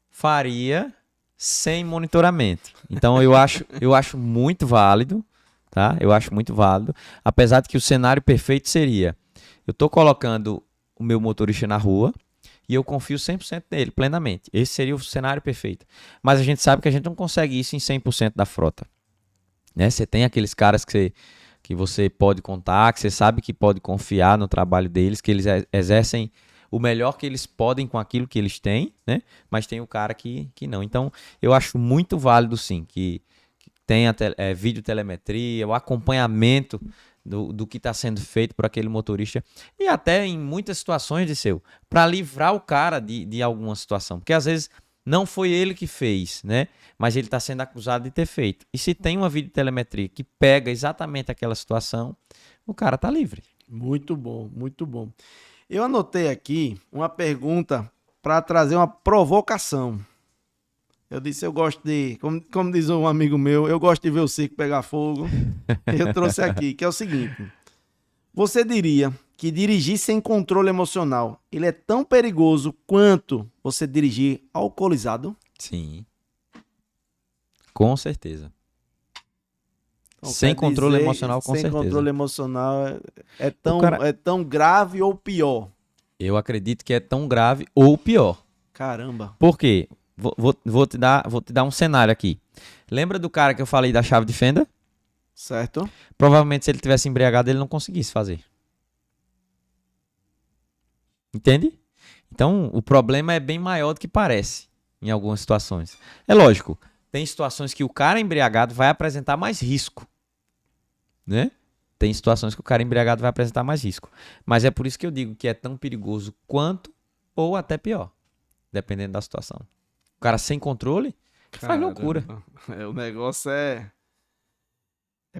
Speaker 2: faria sem monitoramento. Então eu acho muito válido, tá? Eu acho muito válido, apesar de que o cenário perfeito seria: eu estou colocando o meu motorista na rua e eu confio 100% nele, plenamente. Esse seria o cenário perfeito. Mas a gente sabe que a gente não consegue isso em 100% da frota, né? Você tem aqueles caras que você pode contar, que você sabe que pode confiar no trabalho deles, que eles exercem o melhor que eles podem com aquilo que eles têm, né? Mas tem o cara que não. Então, eu acho muito válido, sim, que tenha videotelemetria, o acompanhamento do que está sendo feito por aquele motorista. E até em muitas situações, para livrar o cara de alguma situação. Porque às vezes não foi ele que fez, né? Mas ele está sendo acusado de ter feito. E se tem uma videotelemetria que pega exatamente aquela situação, o cara está livre.
Speaker 1: Muito bom, muito bom. Eu anotei aqui uma pergunta para trazer uma provocação. Eu disse, eu gosto de, como diz um amigo meu, eu gosto de ver o circo pegar fogo. Eu trouxe aqui, que é o seguinte. Você diria que dirigir sem controle emocional, ele é tão perigoso quanto você dirigir alcoolizado?
Speaker 2: Sim. Com certeza.
Speaker 1: Então,
Speaker 2: sem controle emocional, com certeza.
Speaker 1: Sem controle emocional é tão grave ou pior?
Speaker 2: Eu acredito que é tão grave ou pior.
Speaker 1: Caramba.
Speaker 2: Por quê? Vou te dar um cenário aqui. Lembra do cara que eu falei da chave de fenda?
Speaker 1: Certo.
Speaker 2: Provavelmente, se ele tivesse embriagado, ele não conseguisse fazer. Entende? Então, o problema é bem maior do que parece em algumas situações. É lógico, tem situações que o cara embriagado vai apresentar mais risco, né? Tem situações que o cara embriagado vai apresentar mais risco. Mas é por isso que eu digo que é tão perigoso quanto ou até pior, dependendo da situação. O cara sem controle faz loucura.
Speaker 1: O negócio é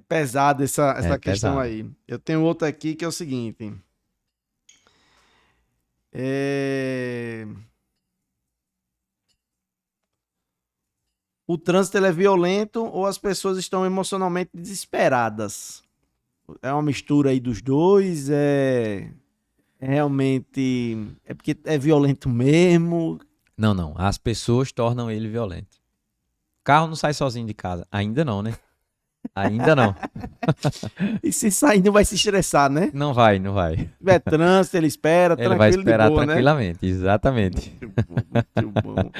Speaker 1: pesado essa questão
Speaker 2: pesado.
Speaker 1: aí. Eu tenho outro aqui que é o seguinte. O trânsito ele é violento ou as pessoas estão emocionalmente desesperadas? É uma mistura aí dos dois? Realmente é porque é violento mesmo?
Speaker 2: Não. As pessoas tornam ele violento. O carro não sai sozinho de casa. Ainda não, né? Ainda não.
Speaker 1: E se sair, não vai se estressar, né?
Speaker 2: Não vai.
Speaker 1: Se tiver trânsito, ele espera,
Speaker 2: Ele vai esperar
Speaker 1: de boa,
Speaker 2: tranquilamente, né? Exatamente.
Speaker 1: Muito bom.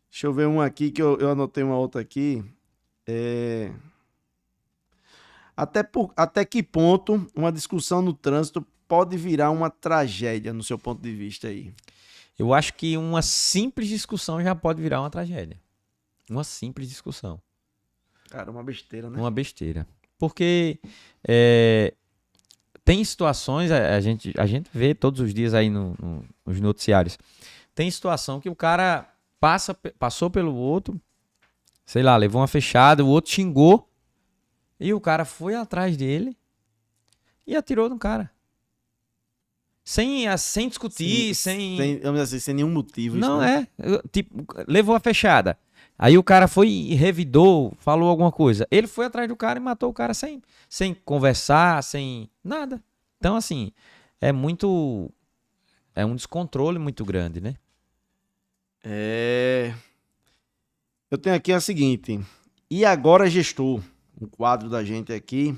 Speaker 1: Deixa eu ver um aqui que eu anotei uma outra aqui. Até que ponto uma discussão no trânsito pode virar uma tragédia, no seu ponto de vista aí?
Speaker 2: Eu acho que uma simples discussão já pode virar uma tragédia. Uma simples discussão.
Speaker 1: Cara, uma besteira, né?
Speaker 2: Uma besteira. Porque tem situações, a gente vê todos os dias aí nos noticiários, tem situação que o cara passou pelo outro, sei lá, levou uma fechada, o outro xingou, e o cara foi atrás dele e atirou no cara. Sem discutir, sem
Speaker 1: nenhum motivo.
Speaker 2: Não,
Speaker 1: isso, né?
Speaker 2: tipo, levou a fechada. Aí o cara foi e revidou, falou alguma coisa. Ele foi atrás do cara e matou o cara sem conversar, sem nada. Então, assim, é um descontrole muito grande, né?
Speaker 1: Eu tenho aqui a seguinte. E agora, gestor? Um quadro da gente aqui.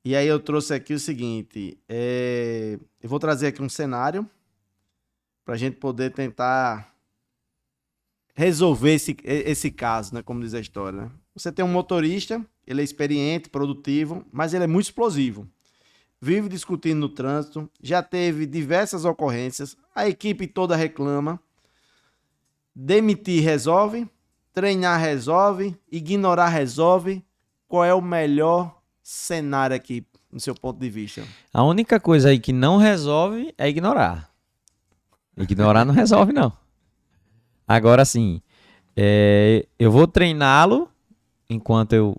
Speaker 1: E aí eu trouxe aqui o seguinte. Eu vou trazer aqui um cenário para a gente poder tentar resolver esse caso, né? Como diz a história, né? Você tem um motorista, ele é experiente, produtivo, mas ele é muito explosivo. Vive discutindo no trânsito, já teve diversas ocorrências, a equipe toda reclama. Demitir resolve, treinar resolve, ignorar resolve. Qual é o melhor cenário aqui, no seu ponto de vista?
Speaker 2: A única coisa aí que não resolve é ignorar. Ignorar não resolve, não. Agora sim, eu vou treiná-lo enquanto eu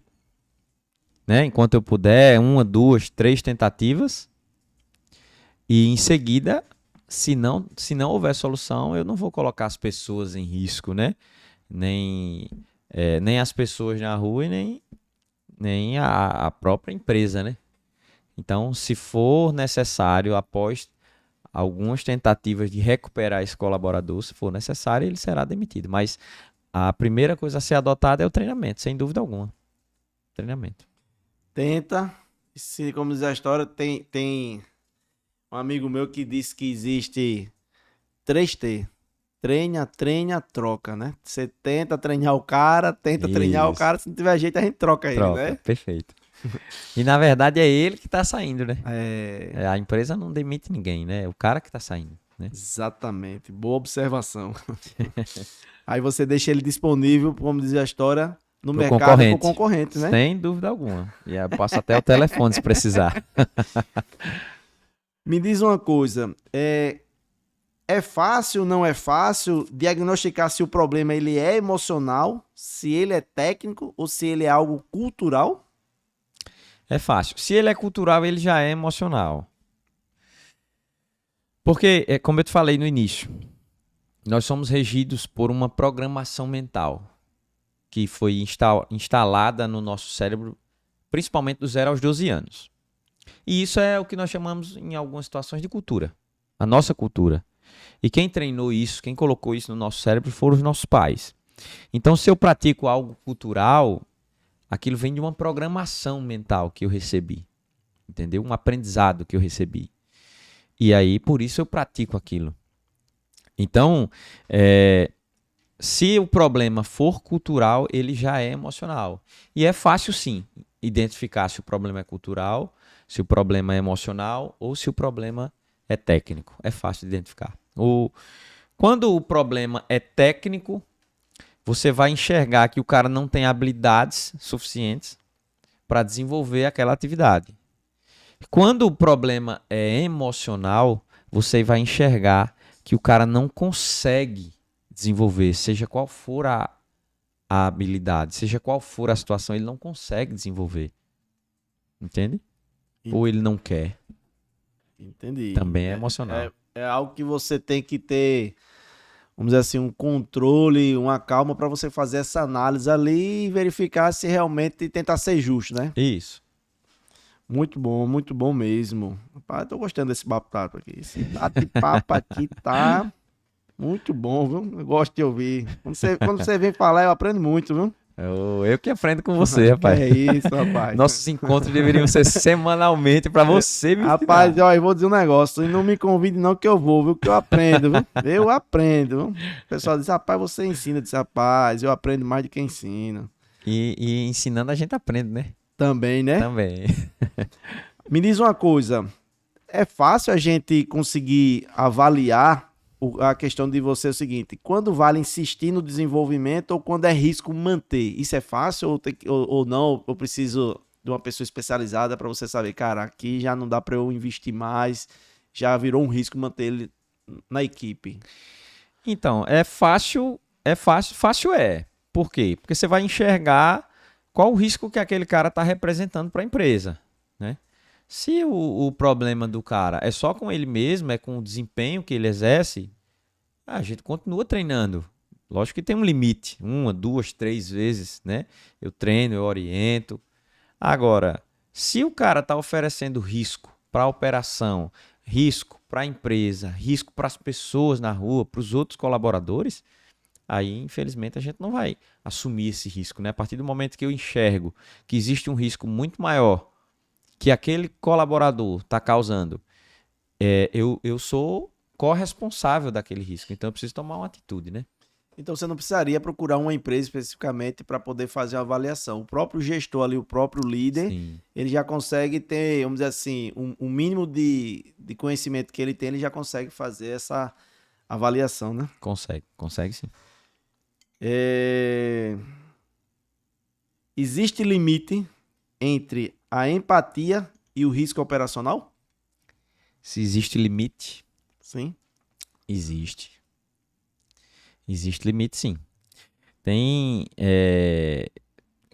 Speaker 2: puder, 1, 2, 3 tentativas. E em seguida, se não houver solução, eu não vou colocar as pessoas em risco, né? Nem nem as pessoas na rua e nem a própria empresa, né? Então, se for necessário, após algumas tentativas de recuperar esse colaborador, se for necessário, ele será demitido. Mas a primeira coisa a ser adotada é o treinamento, sem dúvida alguma. Treinamento.
Speaker 1: Tenta. Se, como diz a história, tem um amigo meu que disse que existe 3T. Treina, troca, né? Você tenta treinar o cara, treinar o cara, se não tiver jeito a gente troca ele, né?
Speaker 2: Perfeito. E na verdade é ele que tá saindo, né?
Speaker 1: É...
Speaker 2: A empresa não demite ninguém, né? É o cara que tá saindo, né?
Speaker 1: Exatamente. Boa observação. Aí você deixa ele disponível, como dizia a história, no mercado pro concorrente, né?
Speaker 2: Sem dúvida alguma. E aí passa até o telefone se precisar.
Speaker 1: Me diz uma coisa, é fácil, não é fácil diagnosticar se o problema ele é emocional, se ele é técnico ou se ele é algo cultural?
Speaker 2: É fácil. Se ele é cultural, ele já é emocional. Porque, como eu te falei no início, nós somos regidos por uma programação mental que foi instalada no nosso cérebro, principalmente do 0 aos 12 anos. E isso é o que nós chamamos, em algumas situações, de cultura. A nossa cultura. E quem treinou isso, quem colocou isso no nosso cérebro foram os nossos pais. Então, se eu pratico algo cultural, aquilo vem de uma programação mental que eu recebi. Entendeu? Um aprendizado que eu recebi. E aí, por isso eu pratico aquilo. Então, se o problema for cultural, ele já é emocional. E é fácil, sim, identificar se o problema é cultural, se o problema é emocional ou se o problema é técnico. É fácil de identificar. Quando o problema é técnico, você vai enxergar que o cara não tem habilidades suficientes para desenvolver aquela atividade. Quando o problema é emocional, você vai enxergar que o cara não consegue desenvolver, seja qual for a habilidade, seja qual for a situação, ele não consegue desenvolver. Entende? Ou ele não quer.
Speaker 1: Entendi.
Speaker 2: Também é emocional.
Speaker 1: É algo que você tem que ter, vamos dizer assim, um controle, uma calma para você fazer essa análise ali e verificar se realmente tentar ser justo, né?
Speaker 2: Isso.
Speaker 1: Muito bom mesmo. Rapaz, tô gostando desse bate-papo aqui. Esse bate-papo aqui tá muito bom, viu? Eu gosto de ouvir. Quando você vem falar, eu aprendo muito, viu?
Speaker 2: Eu que aprendo com você, rapaz.
Speaker 1: É isso, rapaz.
Speaker 2: Nossos encontros deveriam ser semanalmente para você me
Speaker 1: Rapaz, ó, eu vou dizer um negócio. Não me convide não que eu vou, viu? Que eu aprendo, viu? Eu aprendo, viu? O pessoal diz, rapaz, você ensina. Eu disse, rapaz, eu aprendo mais do que ensino.
Speaker 2: E ensinando a gente aprende, né?
Speaker 1: Também, né?
Speaker 2: Também.
Speaker 1: Me diz uma coisa. É fácil a gente conseguir avaliar a questão de você é o seguinte, quando vale insistir no desenvolvimento ou quando é risco manter? Isso é fácil ou não? Eu preciso de uma pessoa especializada para você saber, cara, aqui já não dá para eu investir mais, já virou um risco manter ele na equipe.
Speaker 2: Então, fácil. Por quê? Porque você vai enxergar qual o risco que aquele cara está representando para a empresa, né? Se o problema do cara é só com ele mesmo, é com o desempenho que ele exerce, a gente continua treinando. Lógico que tem um limite, 1, 2, 3 vezes, né? Eu treino, eu oriento. Agora, se o cara está oferecendo risco para a operação, risco para a empresa, risco para as pessoas na rua, para os outros colaboradores, aí, infelizmente, a gente não vai assumir esse risco, né? A partir do momento que eu enxergo que existe um risco muito maior que aquele colaborador está causando, eu sou corresponsável daquele risco. Então, eu preciso tomar uma atitude, né?
Speaker 1: Então, você não precisaria procurar uma empresa especificamente para poder fazer a avaliação. O próprio gestor ali, o próprio líder, sim, ele já consegue ter, vamos dizer assim, um mínimo de conhecimento que ele tem, ele já consegue fazer essa avaliação, né?
Speaker 2: Consegue sim.
Speaker 1: Existe limite entre a empatia e o risco operacional?
Speaker 2: Se existe limite?
Speaker 1: Sim.
Speaker 2: Existe. Existe limite, sim. Tem,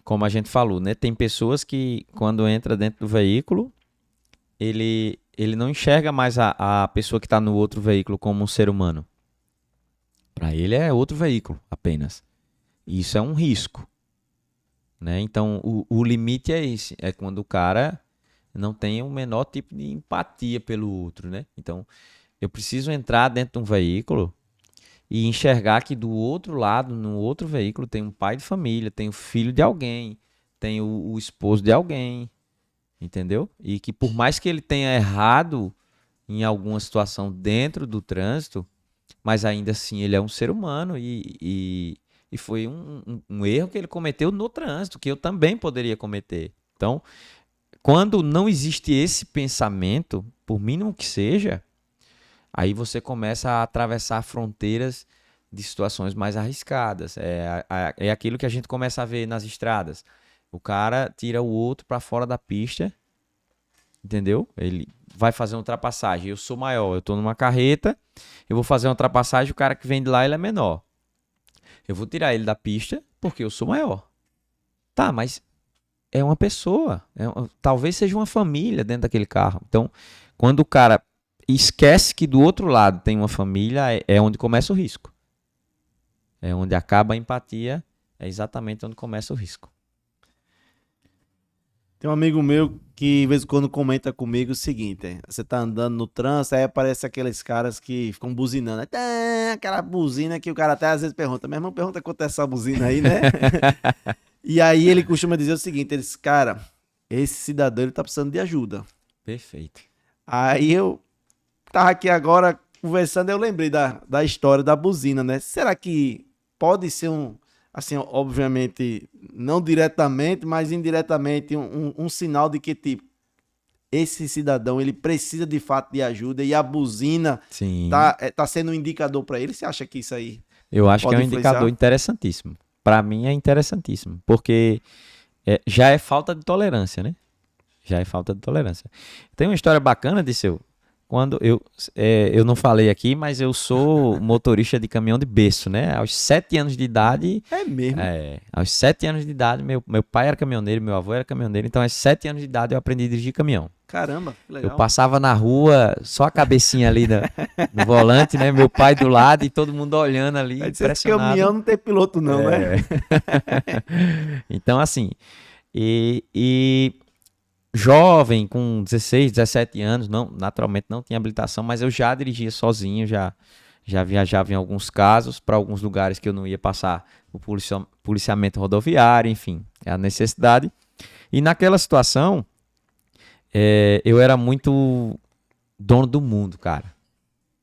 Speaker 2: como a gente falou, né? Tem pessoas que, quando entra dentro do veículo, ele não enxerga mais a pessoa que está no outro veículo como um ser humano. Para ele é outro veículo, apenas. Isso é um risco, né? Então, o limite é esse. É quando o cara não tem o menor tipo de empatia pelo outro, né? Então, eu preciso entrar dentro de um veículo e enxergar que do outro lado, no outro veículo, tem um pai de família, tem o filho de alguém, tem o esposo de alguém, entendeu? E que por mais que ele tenha errado em alguma situação dentro do trânsito, mas ainda assim ele é um ser humano e foi um erro que ele cometeu no trânsito, que eu também poderia cometer. Então, quando não existe esse pensamento, por mínimo que seja, aí você começa a atravessar fronteiras de situações mais arriscadas. É aquilo que a gente começa a ver nas estradas. O cara tira o outro para fora da pista, entendeu? Ele vai fazer uma ultrapassagem. Eu sou maior, eu estou numa carreta, eu vou fazer uma ultrapassagem, o cara que vem de lá ele é menor. Eu vou tirar ele da pista porque eu sou maior. Tá, mas é uma pessoa. Talvez seja uma família dentro daquele carro. Então, quando o cara esquece que do outro lado tem uma família, é onde começa o risco. É onde acaba a empatia, é exatamente onde começa o risco.
Speaker 1: Tem um amigo meu que de vez em quando comenta comigo o seguinte: você tá andando no trânsito, aí aparece aqueles caras que ficam buzinando. Aquela buzina que o cara até às vezes pergunta, meu irmão, pergunta quanto é essa buzina aí, né? E aí ele costuma dizer o seguinte: ele diz, cara, esse cidadão ele tá precisando de ajuda.
Speaker 2: Perfeito.
Speaker 1: Aí eu tava aqui agora conversando, eu lembrei da história da buzina, né? Será que pode ser assim, obviamente, não diretamente, mas indiretamente, um sinal de que, tipo, esse cidadão, ele precisa de fato de ajuda e a buzina
Speaker 2: Sim.
Speaker 1: tá sendo um indicador para ele? Você acha que isso aí
Speaker 2: Eu acho que é um
Speaker 1: influenciar?
Speaker 2: indicador interessantíssimo. Para mim é interessantíssimo, porque já é falta de tolerância, né? Já é falta de tolerância. Tem uma história bacana, Disseu. Quando eu não falei aqui, mas eu sou motorista de caminhão de berço, né? Aos 7 anos de idade...
Speaker 1: É mesmo?
Speaker 2: Aos 7 anos de idade, meu pai era caminhoneiro, meu avô era caminhoneiro, então aos 7 anos de idade eu aprendi a dirigir caminhão.
Speaker 1: Caramba, que legal.
Speaker 2: Eu passava na rua, só a cabecinha ali no volante, né? Meu pai do lado e todo mundo olhando ali, impressionado.
Speaker 1: Caminhão não tem piloto não, né?
Speaker 2: Então, assim, jovem, com 16, 17 anos, naturalmente não tinha habilitação, mas eu já dirigia sozinho, já viajava em alguns casos para alguns lugares que eu não ia passar o policiamento rodoviário, enfim, é a necessidade. E naquela situação, eu era muito dono do mundo, cara.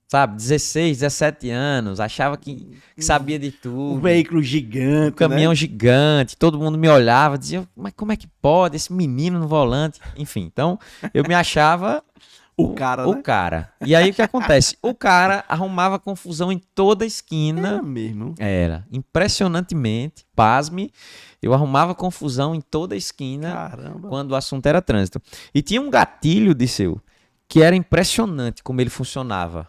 Speaker 2: Sabe, 16, 17 anos, achava que sabia de tudo.
Speaker 1: Um veículo gigante,
Speaker 2: um caminhão gigante, todo mundo me olhava, dizia, mas como é que pode, esse menino no volante? Enfim, então eu me achava o cara. E aí o que acontece? O cara arrumava confusão em toda esquina.
Speaker 1: Era mesmo?
Speaker 2: Era, impressionantemente, pasme, eu arrumava confusão em toda esquina.
Speaker 1: Caramba.
Speaker 2: Quando o assunto era trânsito. E tinha um gatilho, Disseu, que era impressionante como ele funcionava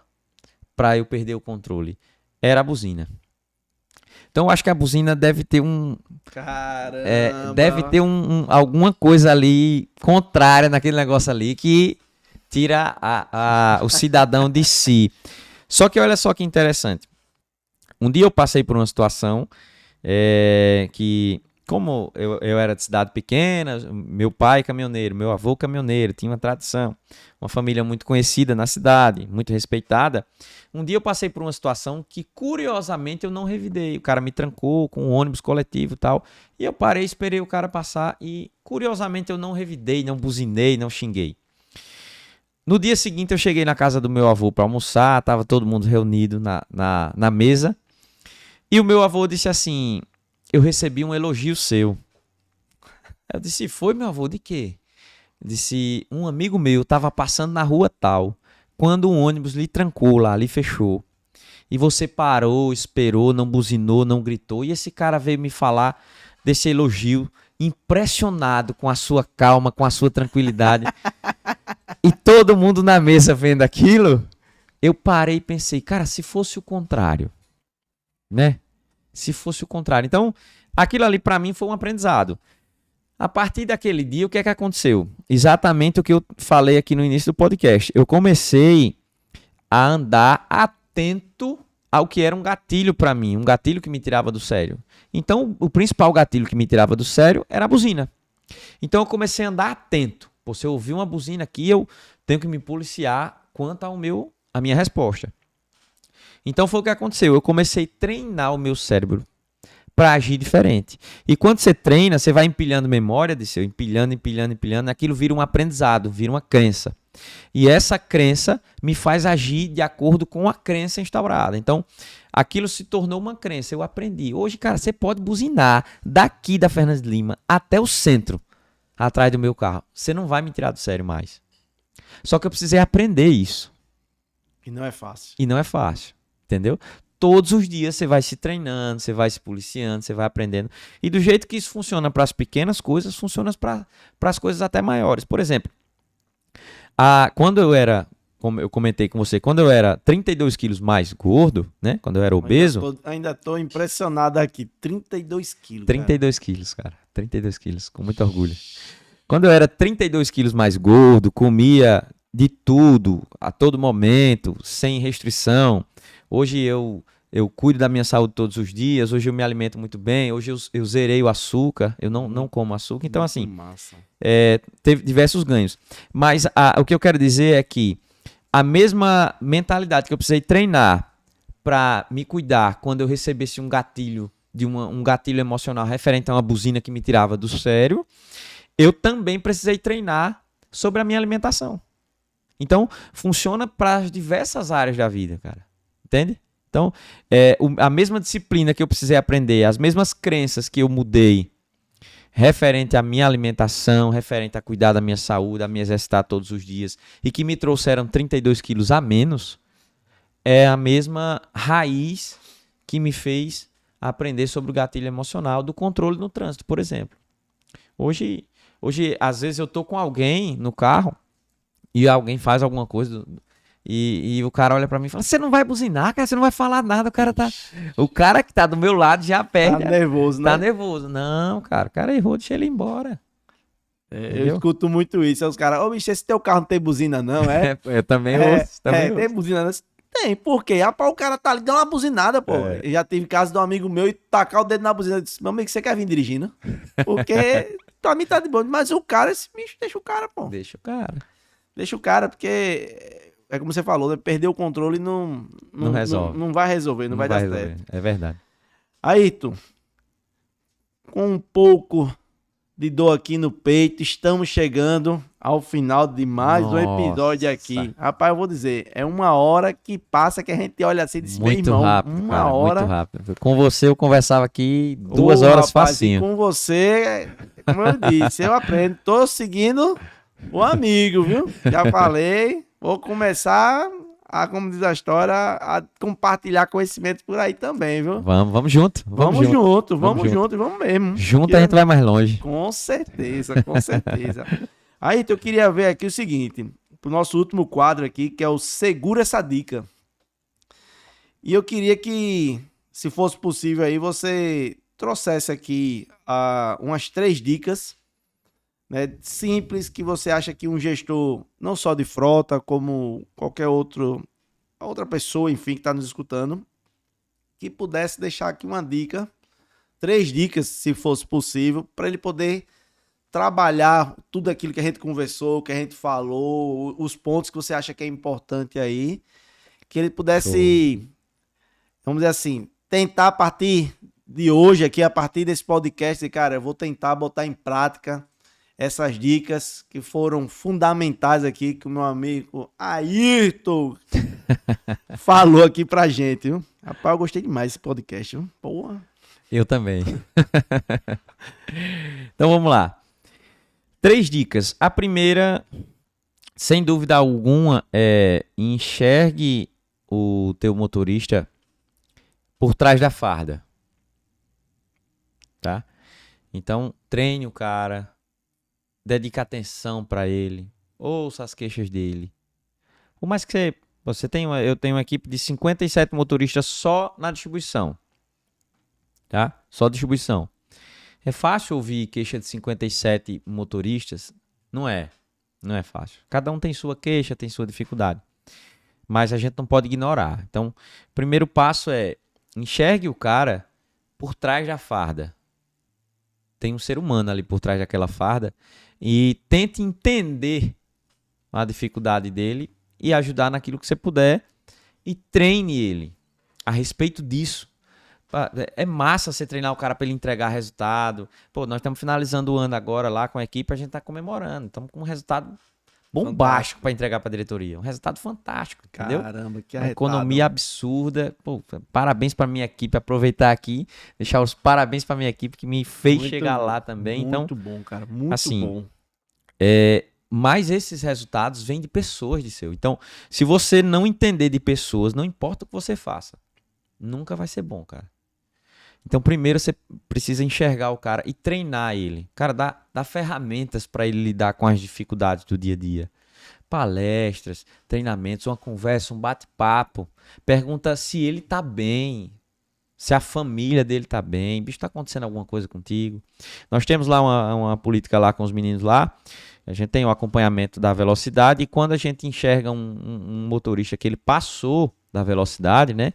Speaker 2: para eu perder o controle. Era a buzina. Então eu acho que a buzina deve ter deve ter alguma coisa ali contrária naquele negócio ali que tira o cidadão de si. Só que olha só que interessante. Um dia eu passei por uma situação que, como eu era de cidade pequena, meu pai caminhoneiro, meu avô caminhoneiro, tinha uma tradição, uma família muito conhecida na cidade, muito respeitada. Um dia eu passei por uma situação que, curiosamente, eu não revidei. O cara me trancou com um ônibus coletivo e tal, e eu parei, esperei o cara passar e, curiosamente, eu não revidei, não buzinei, não xinguei. No dia seguinte, eu cheguei na casa do meu avô para almoçar, estava todo mundo reunido na mesa, e o meu avô disse assim: eu recebi um elogio seu. Eu disse, foi, meu avô, de quê? Eu disse, um amigo meu estava passando na rua tal, quando um ônibus lhe trancou lá, lhe fechou. E você parou, esperou, não buzinou, não gritou. E esse cara veio me falar desse elogio, impressionado com a sua calma, com a sua tranquilidade. E todo mundo na mesa vendo aquilo, eu parei e pensei, cara, se fosse o contrário, né? Se fosse o contrário. Então, aquilo ali para mim foi um aprendizado. A partir daquele dia, o que é que aconteceu? Exatamente o que eu falei aqui no início do podcast. Eu comecei a andar atento ao que era um gatilho para mim, um gatilho que me tirava do sério. Então, o principal gatilho que me tirava do sério era a buzina. Então, eu comecei a andar atento. Pô, se eu ouvir uma buzina aqui, eu tenho que me policiar quanto a minha resposta. Então, foi o que aconteceu. Eu comecei a treinar o meu cérebro para agir diferente. E quando você treina, você vai empilhando memória, empilhando, aquilo vira um aprendizado, vira uma crença. E essa crença me faz agir de acordo com a crença instaurada. Então, aquilo se tornou uma crença, eu aprendi. Hoje, cara, você pode buzinar daqui da Fernandes Lima até o centro, atrás do meu carro. Você não vai me tirar do sério mais. Só que eu precisei aprender isso.
Speaker 1: E não é fácil.
Speaker 2: Entendeu? Todos os dias você vai se treinando, você vai se policiando, você vai aprendendo. E do jeito que isso funciona para as pequenas coisas, funciona para as coisas até maiores. Por exemplo, quando eu era, como eu comentei com você, quando eu era 32 quilos mais gordo, né? Quando eu era obeso...
Speaker 1: Ainda tô impressionado aqui. 32 quilos.
Speaker 2: 32 quilos, cara. 32 quilos, com muito orgulho. Quando eu era 32 quilos mais gordo, comia de tudo, a todo momento, sem restrição. Hoje eu cuido da minha saúde todos os dias, hoje eu me alimento muito bem, hoje eu zerei o açúcar, eu não como açúcar. Então, assim, teve diversos ganhos. Mas o que eu quero dizer é que a mesma mentalidade que eu precisei treinar para me cuidar quando eu recebesse um gatilho, um gatilho emocional referente a uma buzina que me tirava do sério, eu também precisei treinar sobre a minha alimentação. Então, funciona para as diversas áreas da vida, cara. Entende? Então, a mesma disciplina que eu precisei aprender, as mesmas crenças que eu mudei referente à minha alimentação, referente a cuidar da minha saúde, a me exercitar todos os dias, e que me trouxeram 32 quilos a menos, é a mesma raiz que me fez aprender sobre o gatilho emocional do controle no trânsito, por exemplo. Hoje às vezes eu tô com alguém no carro e alguém faz alguma coisa e o cara olha pra mim e fala: você não vai buzinar, cara, você não vai falar nada, o cara que tá do meu lado já perde.
Speaker 1: Tá nervoso, né?
Speaker 2: Tá nervoso. Não, cara, o cara errou, deixa ele ir embora.
Speaker 1: Eu escuto muito isso. Aí os caras: ô, bicho, esse teu carro não tem buzina não, é?
Speaker 2: Eu também ouço.
Speaker 1: Tem buzina não? Tem, por quê? Rapaz, o cara tá ali, deu uma buzinada, pô. Eu já tive caso de um amigo meu e tacar o dedo na buzina. Eu disse: meu amigo, você quer vir dirigindo? Porque pra mim tá de boa. Mas o cara, esse bicho, deixa o cara, pô.
Speaker 2: Deixa o cara,
Speaker 1: porque é como você falou, né? Perder o controle não
Speaker 2: resolve.
Speaker 1: Não vai resolver, não vai dar certo.
Speaker 2: É verdade.
Speaker 1: Aí, tu, com um pouco de dor aqui no peito, estamos chegando ao final de mais um episódio aqui. Rapaz, eu vou dizer, é uma hora que passa que a gente olha assim e diz:
Speaker 2: muito
Speaker 1: irmão,
Speaker 2: rápido,
Speaker 1: uma
Speaker 2: cara,
Speaker 1: hora.
Speaker 2: Muito rápido. Com você eu conversava aqui 2 horas facinho.
Speaker 1: Com você, como eu disse, eu aprendo. Tô seguindo o amigo, viu? Já falei, vou começar como diz a história, a compartilhar conhecimento por aí também, viu?
Speaker 2: Vamos junto.
Speaker 1: Vamos junto e vamos mesmo.
Speaker 2: Junto a gente vai mais longe.
Speaker 1: Com certeza, com certeza. Aí, então, eu queria ver aqui o seguinte, pro nosso último quadro aqui, que é o Segura Essa Dica. E eu queria que, se fosse possível aí, você trouxesse aqui umas 3 dicas, né, simples, que você acha que um gestor, não só de frota, como qualquer outra pessoa, enfim, que está nos escutando, que pudesse deixar aqui uma dica, 3 dicas, se fosse possível, para ele poder trabalhar tudo aquilo que a gente conversou, que a gente falou, os pontos que você acha que é importante aí, que ele pudesse, vamos dizer assim, tentar a partir de hoje aqui, a partir desse podcast, cara, eu vou tentar botar em prática essas dicas que foram fundamentais aqui, que o meu amigo Ayrton falou aqui pra gente, viu? Rapaz, eu gostei demais desse podcast, viu? Porra.
Speaker 2: Eu também. Então vamos lá. 3 dicas. A primeira, sem dúvida alguma, é enxergue o teu motorista por trás da farda. Tá? Então, treine o cara. Dedica atenção para ele, ouça as queixas dele. Por mais que eu tenho uma equipe de 57 motoristas só na distribuição. Tá? Só distribuição. É fácil ouvir queixa de 57 motoristas? Não é. Não é fácil. Cada um tem sua queixa, tem sua dificuldade. mas a gente não pode ignorar. Então, o primeiro passo é enxergue o cara por trás da farda. Tem um ser humano ali por trás daquela farda e tente entender a dificuldade dele e ajudar naquilo que você puder e treine ele a respeito disso. É massa você treinar o cara para ele entregar resultado. Pô, nós estamos finalizando o ano agora lá com a equipe, a gente está comemorando. Estamos com um resultado bombástico para entregar para a diretoria. Um resultado fantástico, entendeu?
Speaker 1: Caramba, que
Speaker 2: uma
Speaker 1: arretado.
Speaker 2: economia absurda. Pô, parabéns para minha equipe. Aproveitar aqui, deixar os parabéns para minha equipe que me fez chegar lá também.
Speaker 1: Muito bom, cara. Muito
Speaker 2: assim,
Speaker 1: bom.
Speaker 2: Mas esses resultados vêm de pessoas de seu. Então, se você não entender de pessoas, não importa o que você faça, nunca vai ser bom, cara. Então, primeiro você precisa enxergar o cara e treinar ele. Cara, dá ferramentas para ele lidar com as dificuldades do dia a dia. Palestras, treinamentos, uma conversa, um bate-papo. Pergunta se ele tá bem, se a família dele tá bem. Bicho, tá acontecendo alguma coisa contigo? Nós temos lá uma política lá com os meninos lá. A gente tem o acompanhamento da velocidade e quando a gente enxerga um motorista que ele passou da velocidade, né?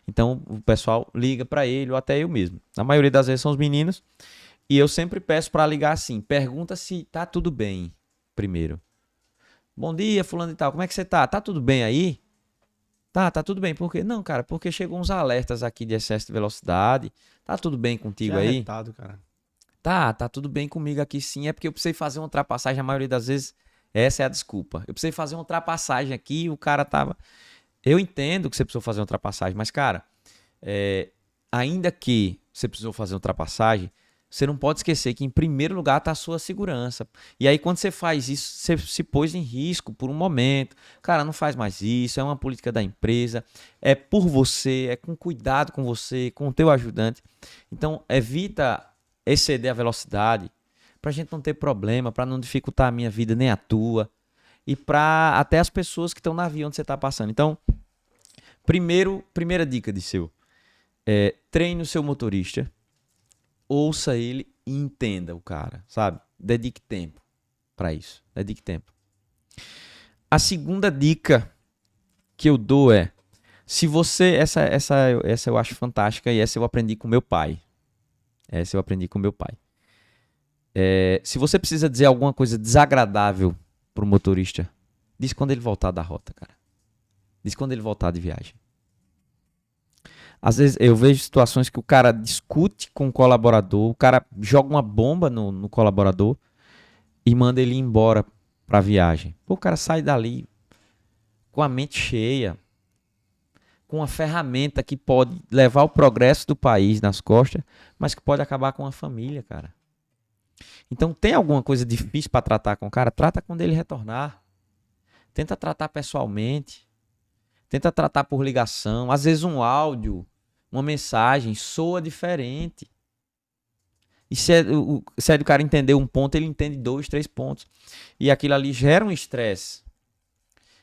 Speaker 2: Então o pessoal liga para ele ou até eu mesmo. Na maioria das vezes são os meninos. E eu sempre peço para ligar assim. Pergunta se tá tudo bem primeiro. Bom dia, fulano e tal. Como é que você tá? Tá tudo bem aí? Tá tudo bem. Por quê? Não, cara, porque chegou uns alertas aqui de excesso de velocidade. Tá tudo bem contigo
Speaker 1: que
Speaker 2: aí?
Speaker 1: Arretado, cara.
Speaker 2: Tá tudo bem comigo aqui sim. É porque eu precisei fazer uma ultrapassagem. A maioria das vezes, essa é a desculpa. Eu precisei fazer uma ultrapassagem aqui e o cara tava... Eu entendo que você precisou fazer uma ultrapassagem, mas, cara, ainda que você precisou fazer uma ultrapassagem, você não pode esquecer que, em primeiro lugar, está a sua segurança. E aí, quando você faz isso, você se pôs em risco por um momento. Cara, não faz mais isso, é uma política da empresa, é por você, é com cuidado com você, com o teu ajudante. Então, evita exceder a velocidade para a gente não ter problema, para não dificultar a minha vida nem a tua. E para até as pessoas que estão na via onde você está passando. Então, primeira dica de seu. Treine o seu motorista. Ouça ele e entenda o cara, sabe? Dedique tempo para isso. Dedique tempo. A segunda dica que eu dou é... Se você... Essa eu acho fantástica e essa eu aprendi com meu pai. Se você precisa dizer alguma coisa desagradável pro motorista, diz quando ele voltar da rota, cara. Diz quando ele voltar de viagem. Às vezes eu vejo situações que o cara discute com o colaborador, o cara joga uma bomba no colaborador e manda ele embora pra viagem. Pô, o cara sai dali com a mente cheia, com uma ferramenta que pode levar o progresso do país nas costas, mas que pode acabar com a família, cara. Então, tem alguma coisa difícil para tratar com o cara? Trata quando ele retornar. Tenta tratar pessoalmente. Tenta tratar por ligação. Às vezes um áudio, uma mensagem soa diferente. E se é do cara entender um ponto, ele entende 2, 3 pontos. E aquilo ali gera um estresse.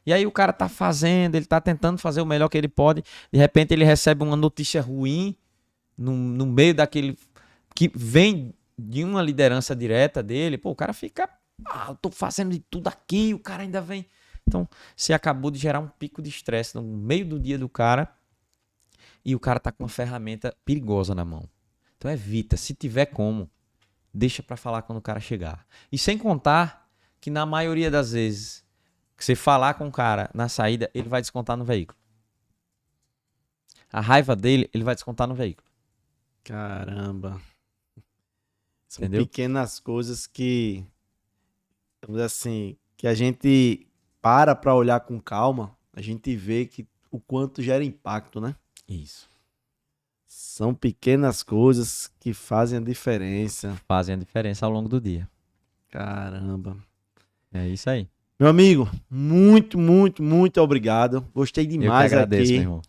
Speaker 2: E aí o cara tá fazendo, ele tá tentando fazer o melhor que ele pode. De repente ele recebe uma notícia ruim no meio daquele... que vem de uma liderança direta dele. Pô, o cara fica... eu tô fazendo de tudo aqui, o cara ainda vem... Então, você acabou de gerar um pico de estresse no meio do dia do cara e o cara tá com uma ferramenta perigosa na mão. Então, evita. Se tiver como, deixa pra falar quando o cara chegar. E sem contar que na maioria das vezes que você falar com o cara na saída, ele vai descontar no veículo. A raiva dele, ele vai descontar no veículo.
Speaker 1: Caramba. São
Speaker 2: Entendeu?
Speaker 1: pequenas coisas que, vamos dizer assim, que a gente para olhar com calma, a gente vê que o quanto gera impacto, né?
Speaker 2: Isso.
Speaker 1: São pequenas coisas que fazem a diferença.
Speaker 2: Fazem a diferença ao longo do dia.
Speaker 1: Caramba.
Speaker 2: É isso aí.
Speaker 1: Meu amigo, muito, muito, muito obrigado. Gostei
Speaker 2: Eu que
Speaker 1: demais
Speaker 2: agradeço,
Speaker 1: aqui.
Speaker 2: meu irmão.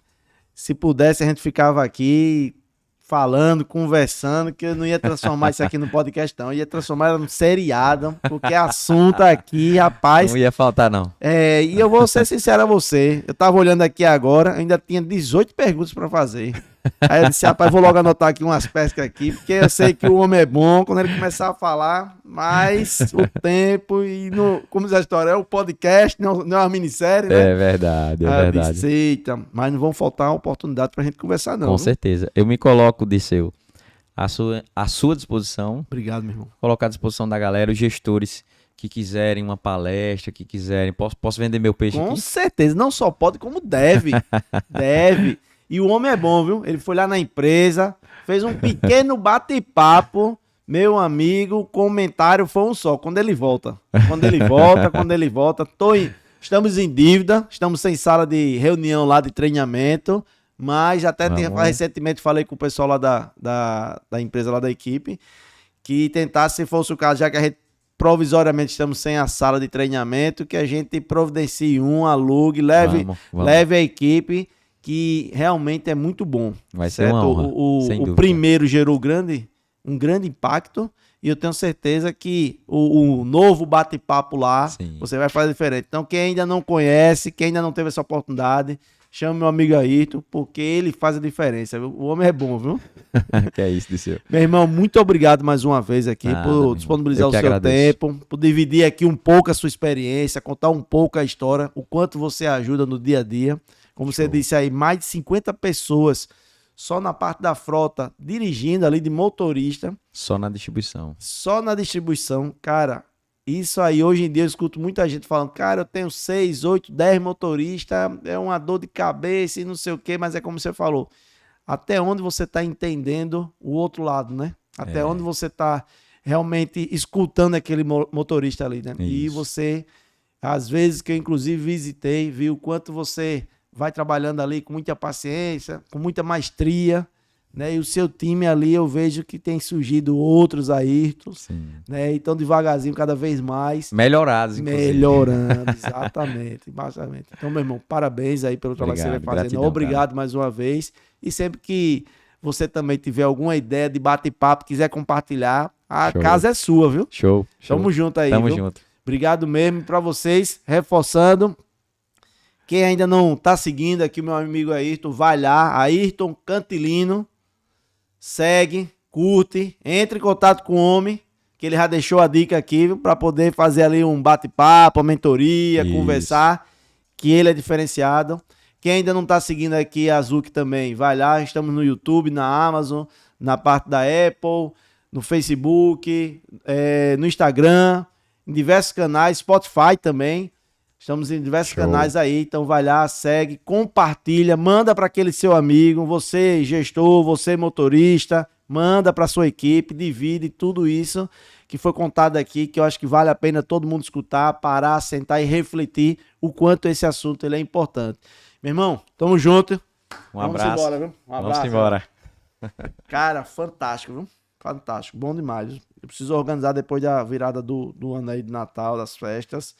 Speaker 1: Se pudesse, a gente ficava aqui falando, conversando, que eu não ia transformar isso aqui no podcast, não. Eu ia transformar ela num seriado, porque assunto aqui, rapaz...
Speaker 2: Não ia faltar, não.
Speaker 1: E eu vou ser sincero a você. Eu tava olhando aqui agora, ainda tinha 18 perguntas para fazer. Aí eu disse, rapaz, vou logo anotar aqui umas pescas aqui, porque eu sei que o homem é bom quando ele começar a falar, mas o tempo e, como diz a história, é o podcast, não é uma minissérie, né?
Speaker 2: É verdade, é
Speaker 1: Aí eu
Speaker 2: verdade.
Speaker 1: disse, eita, mas não vão faltar oportunidade pra gente conversar não.
Speaker 2: Com
Speaker 1: viu?
Speaker 2: certeza. Eu me coloco, Disseu, à sua disposição,
Speaker 1: Obrigado, meu irmão.
Speaker 2: colocar à disposição da galera, os gestores que quiserem uma palestra, que quiserem. Posso vender meu peixe
Speaker 1: Com
Speaker 2: aqui?
Speaker 1: certeza, não só pode, como deve. Deve. E o homem é bom, viu? Ele foi lá na empresa, fez um pequeno bate-papo. Meu amigo, o comentário foi um só. Quando ele volta. Quando ele volta. Estamos em dívida, estamos sem sala de reunião lá de treinamento. Mas até recentemente falei com o pessoal lá da empresa, lá da equipe, que tentasse, se fosse o caso, já que a gente provisoriamente estamos sem a sala de treinamento, que a gente providencie alugue, leve a equipe, que realmente é muito bom.
Speaker 2: Vai ser uma honra, sem
Speaker 1: o
Speaker 2: dúvida.
Speaker 1: primeiro gerou um grande impacto, e eu tenho certeza que o novo bate-papo lá,
Speaker 2: Sim.
Speaker 1: Você vai fazer diferente. Então, quem ainda não conhece, quem ainda não teve essa oportunidade, chama meu amigo Ayrton, porque ele faz a diferença, viu? O homem é bom, viu?
Speaker 2: Que é isso, Disseu.
Speaker 1: Meu irmão, muito obrigado mais uma vez aqui por disponibilizar o seu tempo, por dividir aqui um pouco a sua experiência, contar um pouco a história, o quanto você ajuda no dia a dia. Como você disse aí, mais de 50 pessoas só na parte da frota, dirigindo ali de motorista.
Speaker 2: Só na distribuição.
Speaker 1: Só na distribuição, cara. Isso aí, hoje em dia eu escuto muita gente falando, cara, eu tenho 6, 8, 10 motoristas, é uma dor de cabeça e não sei o quê, mas é como você falou, até onde você está entendendo o outro lado, né? Até onde você está realmente escutando aquele motorista ali, né?
Speaker 2: Isso.
Speaker 1: E você, às vezes que eu inclusive visitei, vi o quanto você vai trabalhando ali com muita paciência, com muita maestria, né? E o seu time ali, eu vejo que tem surgido outros Ayrtons, né? Então, devagarzinho, cada vez mais.
Speaker 2: Melhorados, inclusive.
Speaker 1: Melhorando, exatamente. Então, meu irmão, parabéns aí pelo trabalho que você vai fazendo.
Speaker 2: Gratidão,
Speaker 1: obrigado
Speaker 2: cara.
Speaker 1: mais uma vez. E sempre que você também tiver alguma ideia de bate-papo, quiser compartilhar, a casa é sua, viu?
Speaker 2: Show.
Speaker 1: Tamo junto aí,
Speaker 2: Tamo
Speaker 1: viu?
Speaker 2: junto.
Speaker 1: Obrigado mesmo pra vocês. Reforçando, quem ainda não tá seguindo aqui o meu amigo Ayrton, vai lá, Ayrton Cantilino. Segue, curte, entre em contato com o homem, que ele já deixou a dica aqui, para poder fazer ali um bate-papo, uma mentoria, conversar, que ele é diferenciado. Quem ainda não está seguindo aqui a Azuki também, vai lá, estamos no YouTube, na Amazon, na parte da Apple, no Facebook, no Instagram, em diversos canais, Spotify também. Estamos em diversos canais aí, então vai lá, segue, compartilha, manda para aquele seu amigo, você gestor, você motorista, manda para sua equipe, divide tudo isso que foi contado aqui, que eu acho que vale a pena todo mundo escutar, parar, sentar e refletir o quanto esse assunto ele é importante. Meu irmão, tamo junto.
Speaker 2: Um abraço.
Speaker 1: Vamos embora, viu? Um abraço.
Speaker 2: Vamos embora.
Speaker 1: Cara, fantástico, viu? Fantástico, bom demais. Eu preciso organizar depois da virada do ano aí de Natal, das festas.